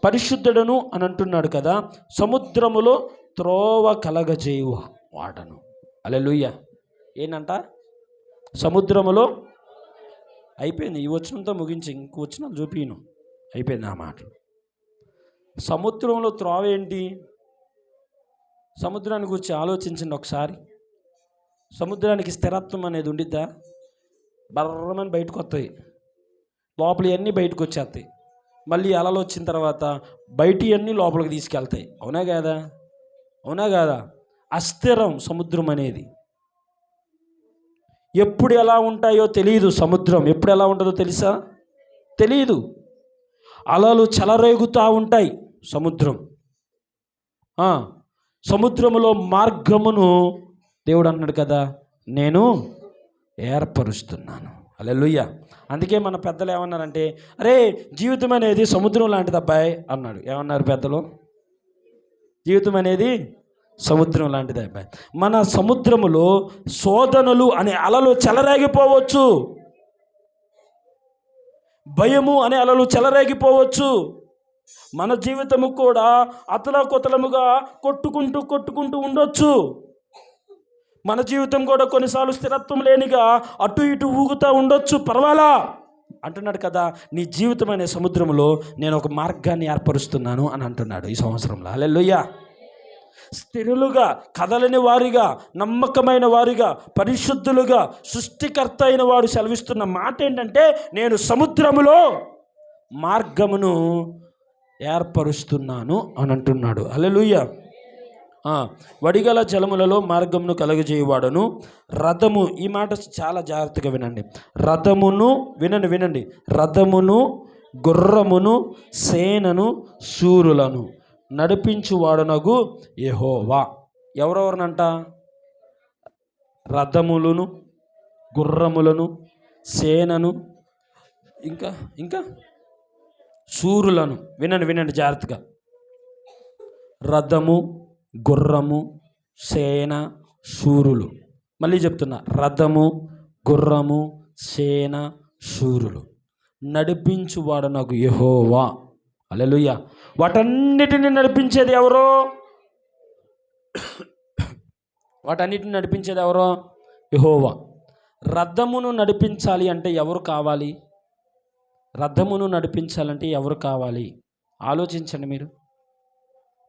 పరిశుద్ధుడను అని అంటున్నాడు కదా. సముద్రములో త్రోవ కలగజేయు వాడను. హల్లెలూయా. ఏంటంట? సముద్రములో అయిపోయింది. ఈ వచనంతో ముగించి ఇంకో వచనం చూపిను. అయిపోయింది ఆ మాట. సముద్రంలో త్రోవ ఏంటి? సముద్రాన్ని గురించి ఆలోచించండి ఒకసారి. సముద్రానికి స్థిరత్వం అనేది ఉండిద్దా? బర్రమని బయటకు వస్తాయి, లోపలి అన్నీ బయటకు వచ్చేస్తాయి. మళ్ళీ అలలు వచ్చిన తర్వాత బయటి అన్నీ లోపలికి తీసుకెళ్తాయి. అవునా కాదా? అస్థిరం సముద్రం అనేది. ఎప్పుడు ఎలా ఉంటాయో తెలియదు. సముద్రం ఎప్పుడు ఎలా ఉంటుందో తెలుసా? తెలియదు. అలలు చెలరేగుతూ ఉంటాయి. సముద్రములో మార్గమును దేవుడు అన్నాడు కదా, నేను ఏర్పరుస్తున్నాను. హల్లెలూయా. అందుకే మన పెద్దలు ఏమన్నారంటే, అరే జీవితం అనేది సముద్రం లాంటిది అబ్బాయి అన్నాడు. ఏమన్నారు పెద్దలు? జీవితం అనేది సముద్రం లాంటిది అబ్బాయి. మన సముద్రములో శోధనలు అనే అలలు చెలరేగిపోవచ్చు, భయము అనే అలలు చెలరేగిపోవచ్చు. మన జీవితము కూడా అతలాకుతలముగా కొట్టుకుంటూ ఉండొచ్చు. మన జీవితం కూడా కొన్నిసార్లు స్థిరత్వం లేనిగా అటు ఇటు ఊగుతూ ఉండొచ్చు. పర్వాలా అంటున్నాడు కదా, నీ జీవితం అనే సముద్రంలో నేను ఒక మార్గాన్ని ఏర్పరుస్తున్నాను అని అంటున్నాడు ఈ సంవత్సరంలో. హల్లెలూయా. స్థిరులుగా, కదలని వారిగా, నమ్మకమైన వారిగా, పరిశుద్ధులుగా సృష్టికర్త అయిన వాడు సెలవిస్తున్న మాట ఏంటంటే, నేను సముద్రములో మార్గమును ఏర్పరుస్తున్నాను అని అంటున్నాడు. హల్లెలూయా. వడిగల జలములలో మార్గమును కలగజేయవాడను. రథము, ఈ మాట చాలా జాగ్రత్తగా వినండి. వినండి. రథమును, గుర్రమును, సేనను, శూరులను నడిపించువాడనగు యెహోవా. ఎవరెవరినంట? రథములను, గుర్రములను, సేనను, ఇంకా శూరులను. వినండి జాగ్రత్తగా. రథము, గుర్రము, సేన, శూరులు. మళ్ళీ చెప్తున్నా, రథము, గుర్రము, సేన, శూరులు నడిపించువాడనగు యెహోవా. హల్లెలూయా. వాటన్నిటిని నడిపించేది ఎవరో? యెహోవా. రథమును నడిపించాలి అంటే ఎవరు కావాలి? రథమును నడిపించాలంటే ఎవరు కావాలి? ఆలోచించండి మీరు.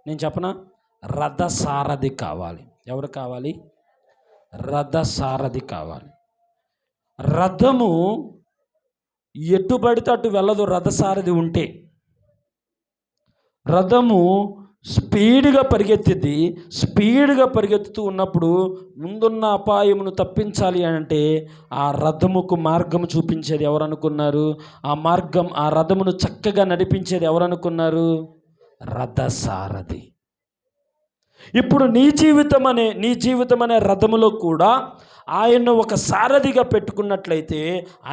నేను చెప్పనా? రథసారథి కావాలి. ఎవరు కావాలి? రథసారథి కావాలి. రథము ఎటు పడితే అటు వెళ్ళదు రథసారథి ఉంటే. రథము స్పీడ్గా పరిగెత్తింది. స్పీడ్గా పరిగెత్తుతూ ఉన్నప్పుడు ముందున్న అపాయమును తప్పించాలి అంటే ఆ రథముకు మార్గం చూపించేది ఎవరనుకున్నారు? ఆ రథమును చక్కగా నడిపించేది ఎవరనుకున్నారు? రథసారథి. ఇప్పుడు నీ జీవితం అనే రథములో కూడా ఆయన్ను ఒక సారథిగా పెట్టుకున్నట్లయితే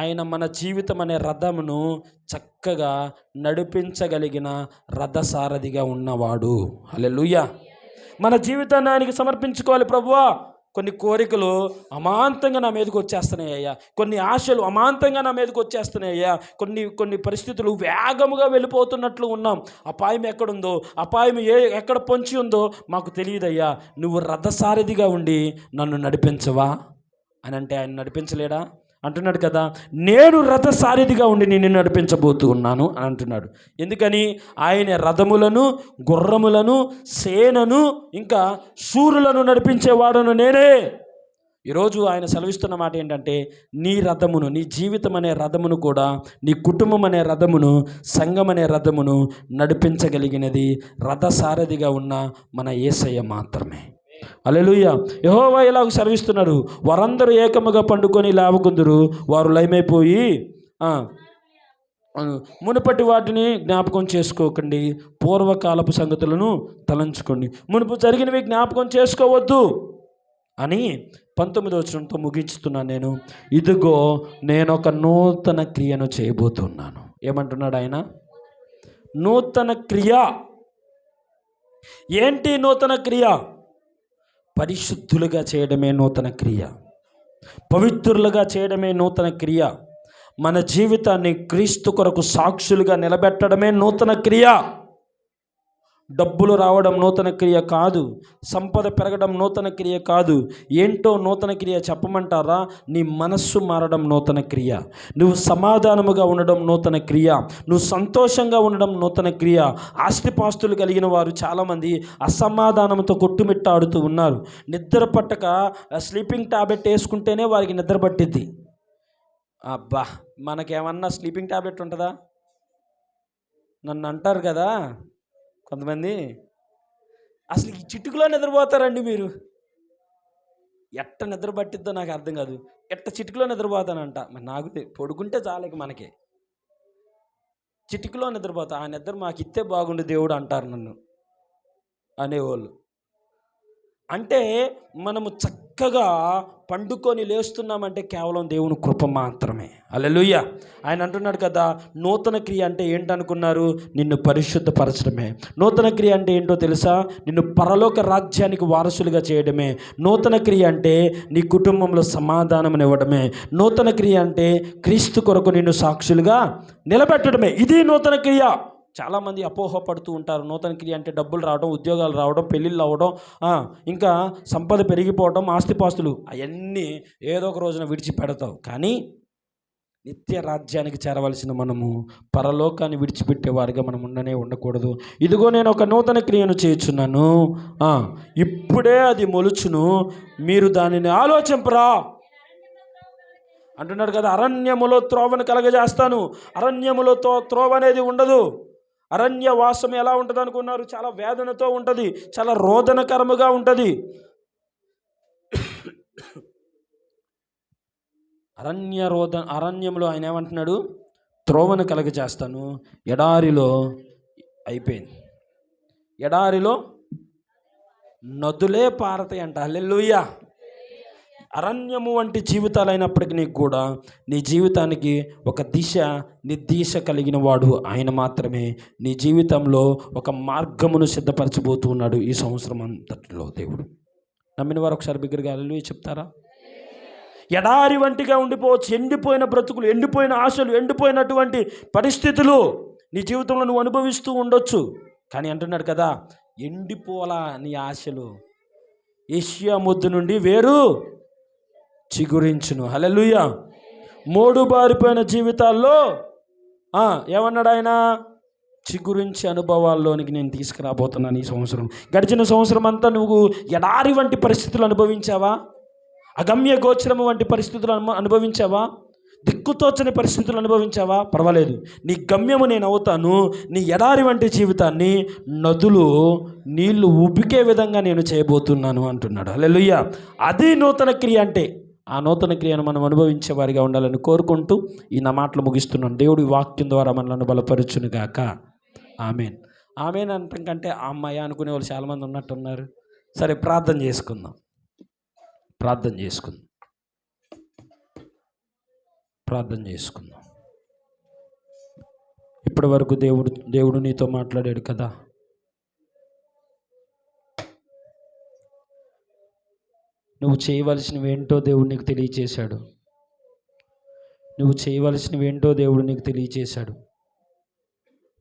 ఆయన మన జీవితం అనే రథమును చక్కగా నడిపించగలిగిన రథసారథిగా ఉన్నవాడు. హల్లెలూయా. మన జీవితాన్ని ఆయనకి సమర్పించుకోవాలి. ప్రభువా, కొన్ని కోరికలు అమాంతంగా నా మీదకి వచ్చేస్తున్నాయ్యా, కొన్ని ఆశలు అమాంతంగా నా మీదకి వచ్చేస్తున్నాయ్యా, కొన్ని పరిస్థితులు వేగముగా వెళ్ళిపోతున్నట్లు ఉన్నాం. అపాయం ఎక్కడుందో, అపాయం ఎక్కడ పొంచి ఉందో మాకు తెలియదయ్యా. నువ్వు రథసారథిగా ఉండి నన్ను నడిపించవా అని అంటే ఆయన నడిపించలేడా? అంటున్నాడు కదా, నేను రథసారథిగా ఉండి నిన్ను నడిపించబోతూ ఉన్నాను అని అంటున్నాడు. ఎందుకని? ఆయన రథములను, గుర్రములను, సేనను, ఇంకా శూరులను నడిపించేవాడును నేనే. ఈరోజు ఆయన సెలవిస్తున్న మాట ఏంటంటే, నీ రథమును, నీ జీవితం అనే రథమును కూడా, నీ కుటుంబం అనే రథమును, సంఘం అనే రథమును నడిపించగలిగినది రథసారథిగా ఉన్న మన యేసయ్య మాత్రమే. హల్లెలూయా. యెహోవా ఇలాగ సెలవిస్తున్నాడు, వారందరూ ఏకముగా పండుకొని లేవకుందురు, వారు లయమైపోయి మునుపటి వాటిని జ్ఞాపకం చేసుకోకండి, పూర్వకాలపు సంగతులను తలంచుకోండి, మునుపు జరిగినవి జ్ఞాపకం చేసుకోవద్దు అని 19వ వచనంతో ముగించుతున్నాను నేను. ఇదిగో నేను ఒక నూతన క్రియను చేయబోతున్నాను. ఏమంటున్నాడు ఆయన? నూతన క్రియ. ఏంటి నూతన క్రియ? పరిశుద్ధులుగా చేయడమే నూతన క్రియ, పవిత్రులుగా చేయడమే నూతన క్రియ, మన జీవితాన్ని క్రీస్తు కొరకు సాక్షులుగా నిలబెట్టడమే నూతన క్రియ. డబ్బులు రావడం నూతన క్రియ కాదు, సంపద పెరగడం నూతన క్రియ కాదు. ఏంటో నూతన క్రియ చెప్పమంటారా? నీ మనస్సు మారడం నూతన క్రియ, నువ్వు సమాధానముగా ఉండడం నూతన క్రియ, నువ్వు సంతోషంగా ఉండడం నూతన క్రియ. ఆస్తిపాస్తులు కలిగిన వారు చాలామంది అసమాధానంతో కొట్టుమిట్టాడుతూ ఉన్నారు. నిద్ర పట్టక స్లీపింగ్ టాబ్లెట్ వేసుకుంటేనే వారికి నిద్ర పట్టిద్ది. అబ్బా, మనకేమన్నా స్లీపింగ్ టాబ్లెట్ ఉంటుందా? నన్ను అంటారు కదా కొంతమంది, అసలు ఈ చిటుకులో నిద్రపోతారండి మీరు. ఎట్ట నిద్ర పట్టిద్దో నాకు అర్థం కాదు. చిటుకులో నిద్రపోతానంట. మరి నాకు పడుకుంటే చాలక మనకి చిటుకులో నిద్రపోతా. ఆ నిద్ర మాకు ఇస్తే బాగుండు దేవుడు అంటారు నన్ను అనేవాళ్ళు. అంటే మనము చక్కగా పండుకొని లేస్తున్నామంటే కేవలం దేవుని కృప మాత్రమే. హల్లెలూయా. ఆయన అంటున్నాడు కదా, నూతన క్రియ అంటే ఏంటనుకున్నారు? నిన్ను పరిశుద్ధపరచడమే. నూతన క్రియ అంటే ఏంటో తెలుసా? నిన్ను పరలోక రాజ్యానికి వారసులుగా చేయడమే. నూతన క్రియ అంటే నీ కుటుంబంలో సమాధానమునివ్వడమే. నూతన క్రియ అంటే క్రీస్తు కొరకు నిన్ను సాక్షులుగా నిలబెట్టడమే. ఇది నూతన క్రియ. చాలామంది అపోహపడుతూ ఉంటారు. నూతన క్రియ అంటే డబ్బులు రావడం, ఉద్యోగాలు రావడం, పెళ్ళిళ్ళు అవ్వడం, ఇంకా సంపద పెరిగిపోవడం, ఆస్తిపాస్తులు, అవన్నీ ఏదో ఒక రోజున విడిచిపెడతావు. కానీ నిత్య రాజ్యానికి చేరవలసిన మనము పరలోకాన్ని విడిచిపెట్టేవారిగా మనం ఉండకూడదు. ఇదిగో నేను ఒక నూతన క్రియను చేయుచున్నాను, ఇప్పుడే అది మొలుచును, మీరు దానిని ఆలోచింపరా అంటున్నాడు కదా. అరణ్యములో త్రోవను కలగజేస్తాను. అరణ్యములో త్రోవ అనేది ఉండదు. అరణ్యవాసం ఎలా ఉంటుంది అనుకున్నారు? చాలా వేదనతో ఉంటుంది, చాలా రోదనకరముగా ఉంటుంది. అరణ్యంలో ఆయన ఏమంటున్నాడు? త్రోవను కలగజేస్తాను. ఎడారిలో అయిపోయింది, ఎడారిలో నదులే పారతాయి అంట. హల్లెలూయా. అరణ్యము వంటి జీవితాలు అయినప్పటికీ కూడా నీ జీవితానికి ఒక నిర్దిశ కలిగిన వాడు ఆయన మాత్రమే. నీ జీవితంలో ఒక మార్గమును సిద్ధపరచబోతూ ఉన్నాడు ఈ సంవత్సరం అంతటిలో దేవుడు. నమ్మిన వారు ఒకసారి బిగ్గరగా హల్లెలూయా చెప్తారా? ఎడారి వంటిగా ఉండిపోవచ్చు. ఎండిపోయిన బ్రతుకులు, ఎండిపోయిన ఆశలు, ఎండిపోయినటువంటి పరిస్థితులు నీ జీవితంలో నువ్వు అనుభవిస్తూ ఉండొచ్చు. కానీ అంటున్నాడు కదా, ఎండిపోలా నీ ఆశలు, ఏషియా మొద్దు నుండి వేరు చిగురించును. హల్లెలూయా. మోడు బారిపోయిన జీవితాల్లో ఏమన్నాడు ఆయన? చిగురించి అనుభవాల్లోనికి నేను తీసుకురాబోతున్నాను ఈ సంవత్సరం. గడిచిన సంవత్సరం అంతా నువ్వు ఎడారి వంటి పరిస్థితులు అనుభవించావా? అగమ్య గోచరము వంటి పరిస్థితులు అనుభవించావా? దిక్కుతోచని పరిస్థితులు అనుభవించావా? పర్వాలేదు, నీ గమ్యము నేను అవుతాను. నీ ఎడారి వంటి జీవితాన్ని నదులు నీళ్లు ఉబికే విధంగా నేను చేయబోతున్నాను అంటున్నాడు. హల్లెలూయా. అది నూతన క్రియ అంటే. ఆ నూతన క్రియను మనం అనుభవించే వారిగా ఉండాలని కోరుకుంటూ ఈ నా మాటలు ముగిస్తున్నాను. దేవుడి వాక్యం ద్వారా మనల్ని బలపరచును గాక. ఆమేన్. ఆమేన్ అంటాం కంటే అమ్మాయి అనుకునే వాళ్ళు చాలామంది ఉన్నట్టున్నారు. సరే, ప్రార్థన చేసుకుందాం. ప్రార్థన చేసుకుందాం. ప్రార్థన చేసుకుందాం. ఇప్పటి వరకు దేవుడు నీతో మాట్లాడాడు కదా. నువ్వు చేయవలసినవి ఏంటో దేవుడు నీకు తెలియచేశాడు. నువ్వు చేయవలసినవి ఏంటో దేవుడు నీకు తెలియచేశాడు.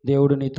దేవుడు నీతో